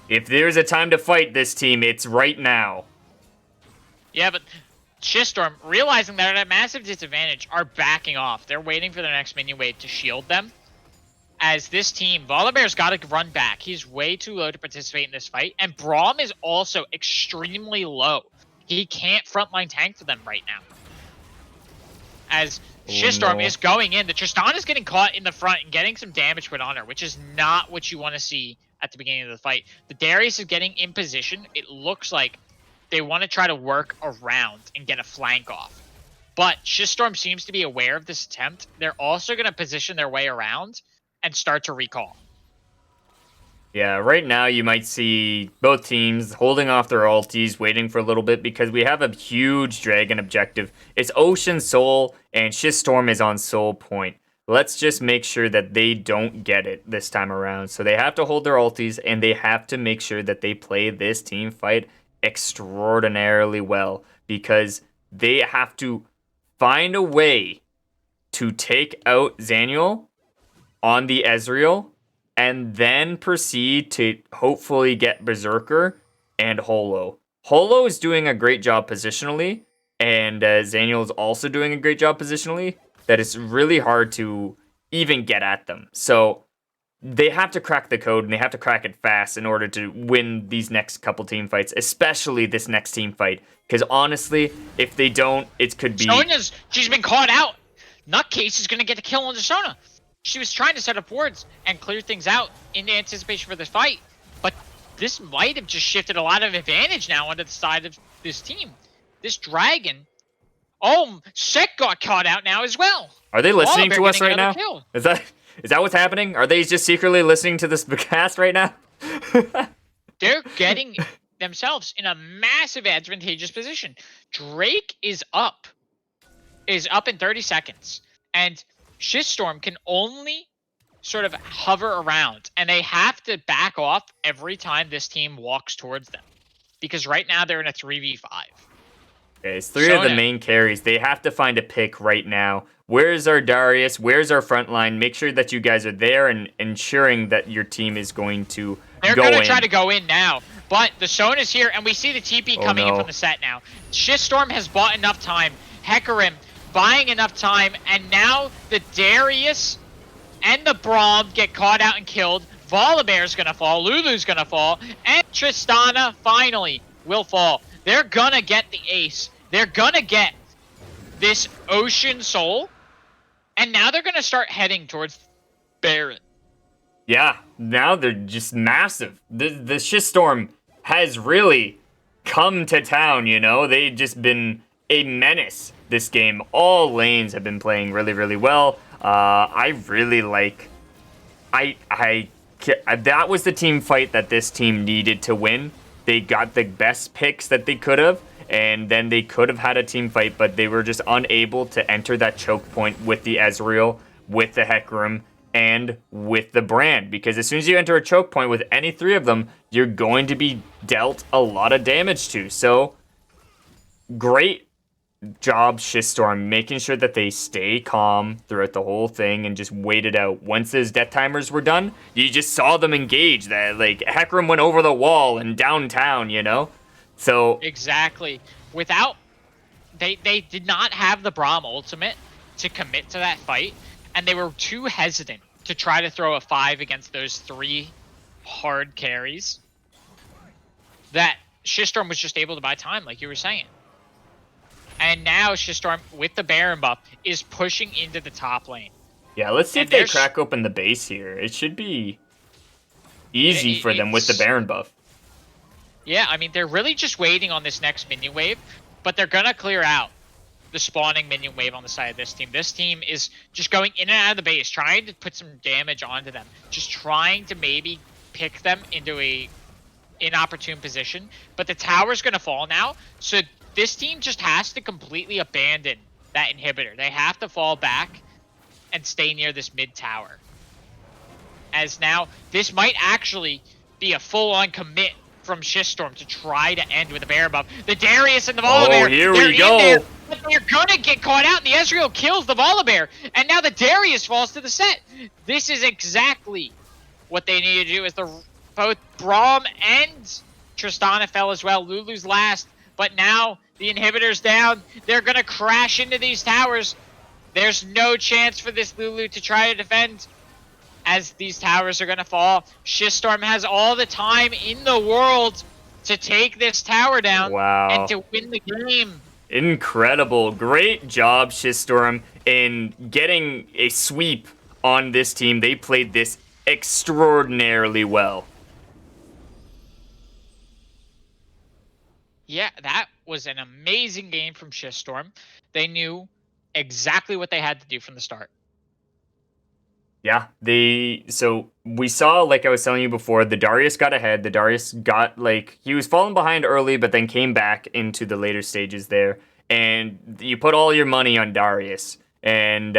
If there's a time to fight this team, it's right now. Yeah, but Schist Storm, realizing they're at a massive disadvantage, are backing off. They're waiting for their next minion wave to shield them. As this team, Volibear's got to run back. He's way too low to participate in this fight. And Braum is also extremely low. He can't frontline tank for them right now. As Schist Storm is going in, the Tristana is getting caught in the front and getting some damage put on her, which is not what you want to see at the beginning of the fight. The Darius is getting in position. It looks like they want to try to work around and get a flank off. But Schist Storm seems to be aware of this attempt. They're also going to position their way around and start to recall. Yeah, right now you might see both teams holding off their ultis, waiting for a little bit because we have a huge dragon objective. It's Ocean Soul, and Schist Storm is on Soul Point. Let's just make sure that they don't get it this time around. So they have to hold their ultis, and they have to make sure that they play this team fight extraordinarily well because they have to find a way to take out Zaniel on the Ezreal and then proceed to hopefully get Berserker and Holo. Holo is doing a great job positionally, and Zaniel is also doing a great job positionally, that it's really hard to even get at them. So they have to crack the code, and they have to crack it fast in order to win these next couple team fights, especially this next team fight. Because honestly, if they don't, it could be... She's been caught out. Nutcase is going to get the kill on the Sona. She was trying to set up wards and clear things out in anticipation for this fight. But this might have just shifted a lot of advantage now onto the side of this team. This dragon... Oh, Sek got caught out now as well. Are they listening to us right now? Kill. Is that what's happening? Are they just secretly listening to this cast right now? They're getting themselves in a massive advantageous position. Drake is up in 30 seconds. And Schist Storm can only sort of hover around. And they have to back off every time this team walks towards them. Because right now they're in a 3v5. Okay, it's three of the main carries. They have to find a pick right now. Where's our Darius? Where's our front line? Make sure that you guys are there and ensuring that your team is going to They're go going to in. try to go in now, but the Zone is here, and we see the TP Oh, coming in from no. the set now. Shitstorm has bought enough time. Hecarim buying enough time, and now the Darius and the Braum get caught out and killed. Volibear's gonna fall, Lulu's gonna fall, and Tristana finally will fall. They're gonna get the ace. They're gonna get this Ocean Soul, and now they're gonna start heading towards Baron. Yeah, now they're just massive. The Shitstorm has really come to town, you know? They've just been a menace this game. All lanes have been playing really, really well. I really like... that was the team fight that this team needed to win. They got the best picks that they could have, and then they could have had a team fight, but they were just unable to enter that choke point with the Ezreal, with the Hecarim, and with the Brand. Because as soon as you enter a choke point with any three of them, you're going to be dealt a lot of damage to. So, great job, Shistorm, making sure that they stay calm throughout the whole thing and just wait it out. Once those death timers were done, you just saw them engage. That like Hecarim went over the wall and downtown, you know. So exactly. Without they did not have the Braum ultimate to commit to that fight, and they were too hesitant to try to throw a 5 against those 3 hard carries. That Shistorm was just able to buy time, like you were saying. And now Shistorm, with the Baron buff, is pushing into the top lane. yeah, let's see if they crack open the base here. It should be easy for them with the Baron buff. Yeah, I mean, they're really just waiting on this next minion wave, but they're going to clear out the spawning minion wave on the side of this team. This team is just going in and out of the base, trying to put some damage onto them. Just trying to maybe pick them into a inopportune position. But the tower's going to fall now, so this team just has to completely abandon that inhibitor. They have to fall back and stay near this mid tower. As now, this might actually be a full-on commit from Shistorm to try to end with a Baron buff. The Darius and the Volibear, here we go. There, but they're gonna get caught out, and the Ezreal kills the Volibear, and now the Darius falls to the set. This is exactly what they need to do, as both Braum and Tristana fell as well. Lulu's last, but now the inhibitor's down. They're gonna crash into these towers. There's no chance for this Lulu to try to defend, as these towers are going to fall. Shistorm has all the time in the world to take this tower down and to win the game. Incredible. Great job, Shistorm, in getting a sweep on this team. They played this extraordinarily well. Yeah, that was an amazing game from Shistorm. They knew exactly what they had to do from the start. Yeah, so we saw, like I was telling you before, the Darius got ahead. The Darius got, like, he was falling behind early, but then came back into the later stages there. And you put all your money on Darius. And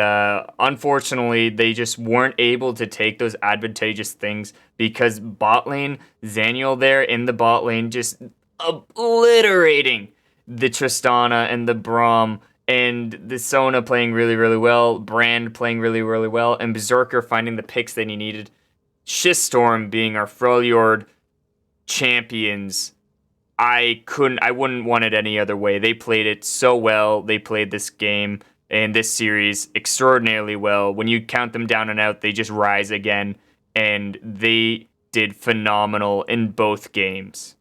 unfortunately, they just weren't able to take those advantageous things because bot lane, Zaniel there in the bot lane, just obliterating the Tristana and the Braum. And the Sona playing really, really well. Brand playing really, really well. And Berserker finding the picks that he needed. Shistorm being our Freljord champions. I wouldn't want it any other way. They played it so well. They played this game and this series extraordinarily well. When you count them down and out, they just rise again. And they did phenomenal in both games.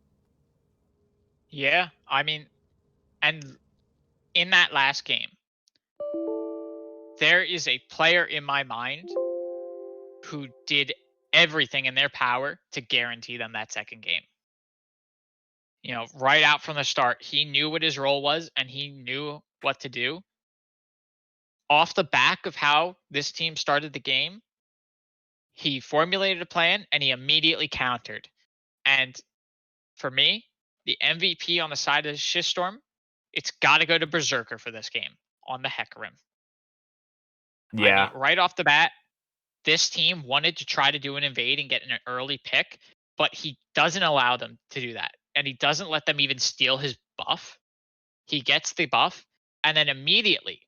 Yeah, I mean, and in that last game, there is a player in my mind who did everything in their power to guarantee them that second game. You know, right out from the start, he knew what his role was and he knew what to do. Off the back of how this team started the game, he formulated a plan and he immediately countered. And for me, the MVP on the side of Shistorm, it's got to go to Berserker for this game on the Hecarim. Yeah. I mean, right off the bat, this team wanted to try to do an invade and get an early pick, but he doesn't allow them to do that. And he doesn't let them even steal his buff. He gets the buff, and then immediately,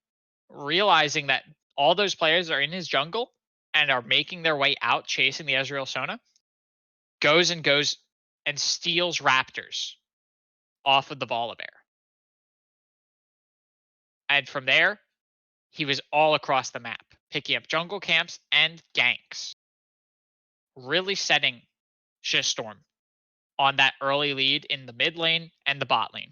realizing that all those players are in his jungle and are making their way out chasing the Ezreal Sona, goes and steals Raptors off of the Volibear. And from there, he was all across the map, picking up jungle camps and ganks, really setting Schiststorm on that early lead in the mid lane and the bot lane.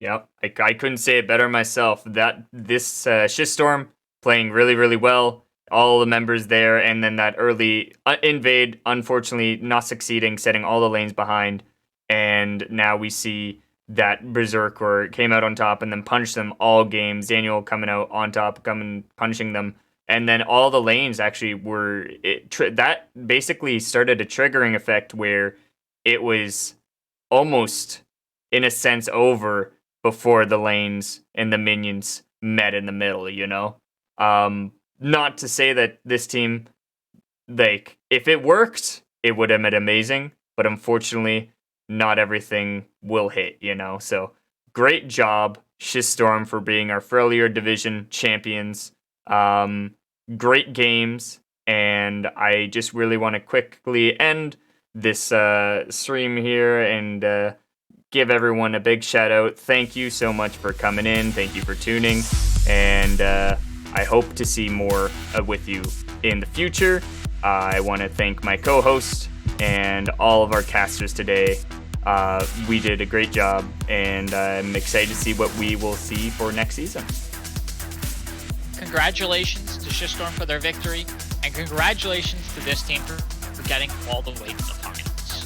Yep, I couldn't say it better myself. That this Schiststorm playing really, really well. All the members there, and then that early invade, unfortunately not succeeding, setting all the lanes behind. And now we see that Berserker came out on top and then punched them all games. Daniel coming out on top, coming punishing them. And then all the lanes actually were that basically started a triggering effect where it was almost in a sense over before the lanes and the minions met in the middle, you know? Not to say that this team, like, if it worked, it would have been amazing, but unfortunately, not everything will hit, you know? So, great job, Schiststorm, for being our Freljord Division champions. Great games, and I just really want to quickly end this stream here and give everyone a big shout out. Thank you so much for coming in. Thank you for tuning. And I hope to see more with you in the future. I want to thank my co-host and all of our casters today. We did a great job, and I'm excited to see what we will see for next season. Congratulations to Schiststorm for their victory, and congratulations to this team for getting all the way to the finals.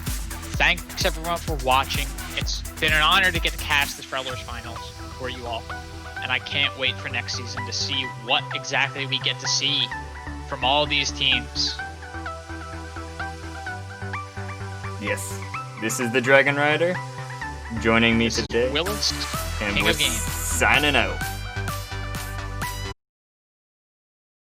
Thanks everyone for watching. It's been an honor to get to cast this Freljord Finals for you all, and I can't wait for next season to see what exactly we get to see from all these teams. Yes, this is the Dragon Rider joining me today, Willis, and King we're of Games. signing out.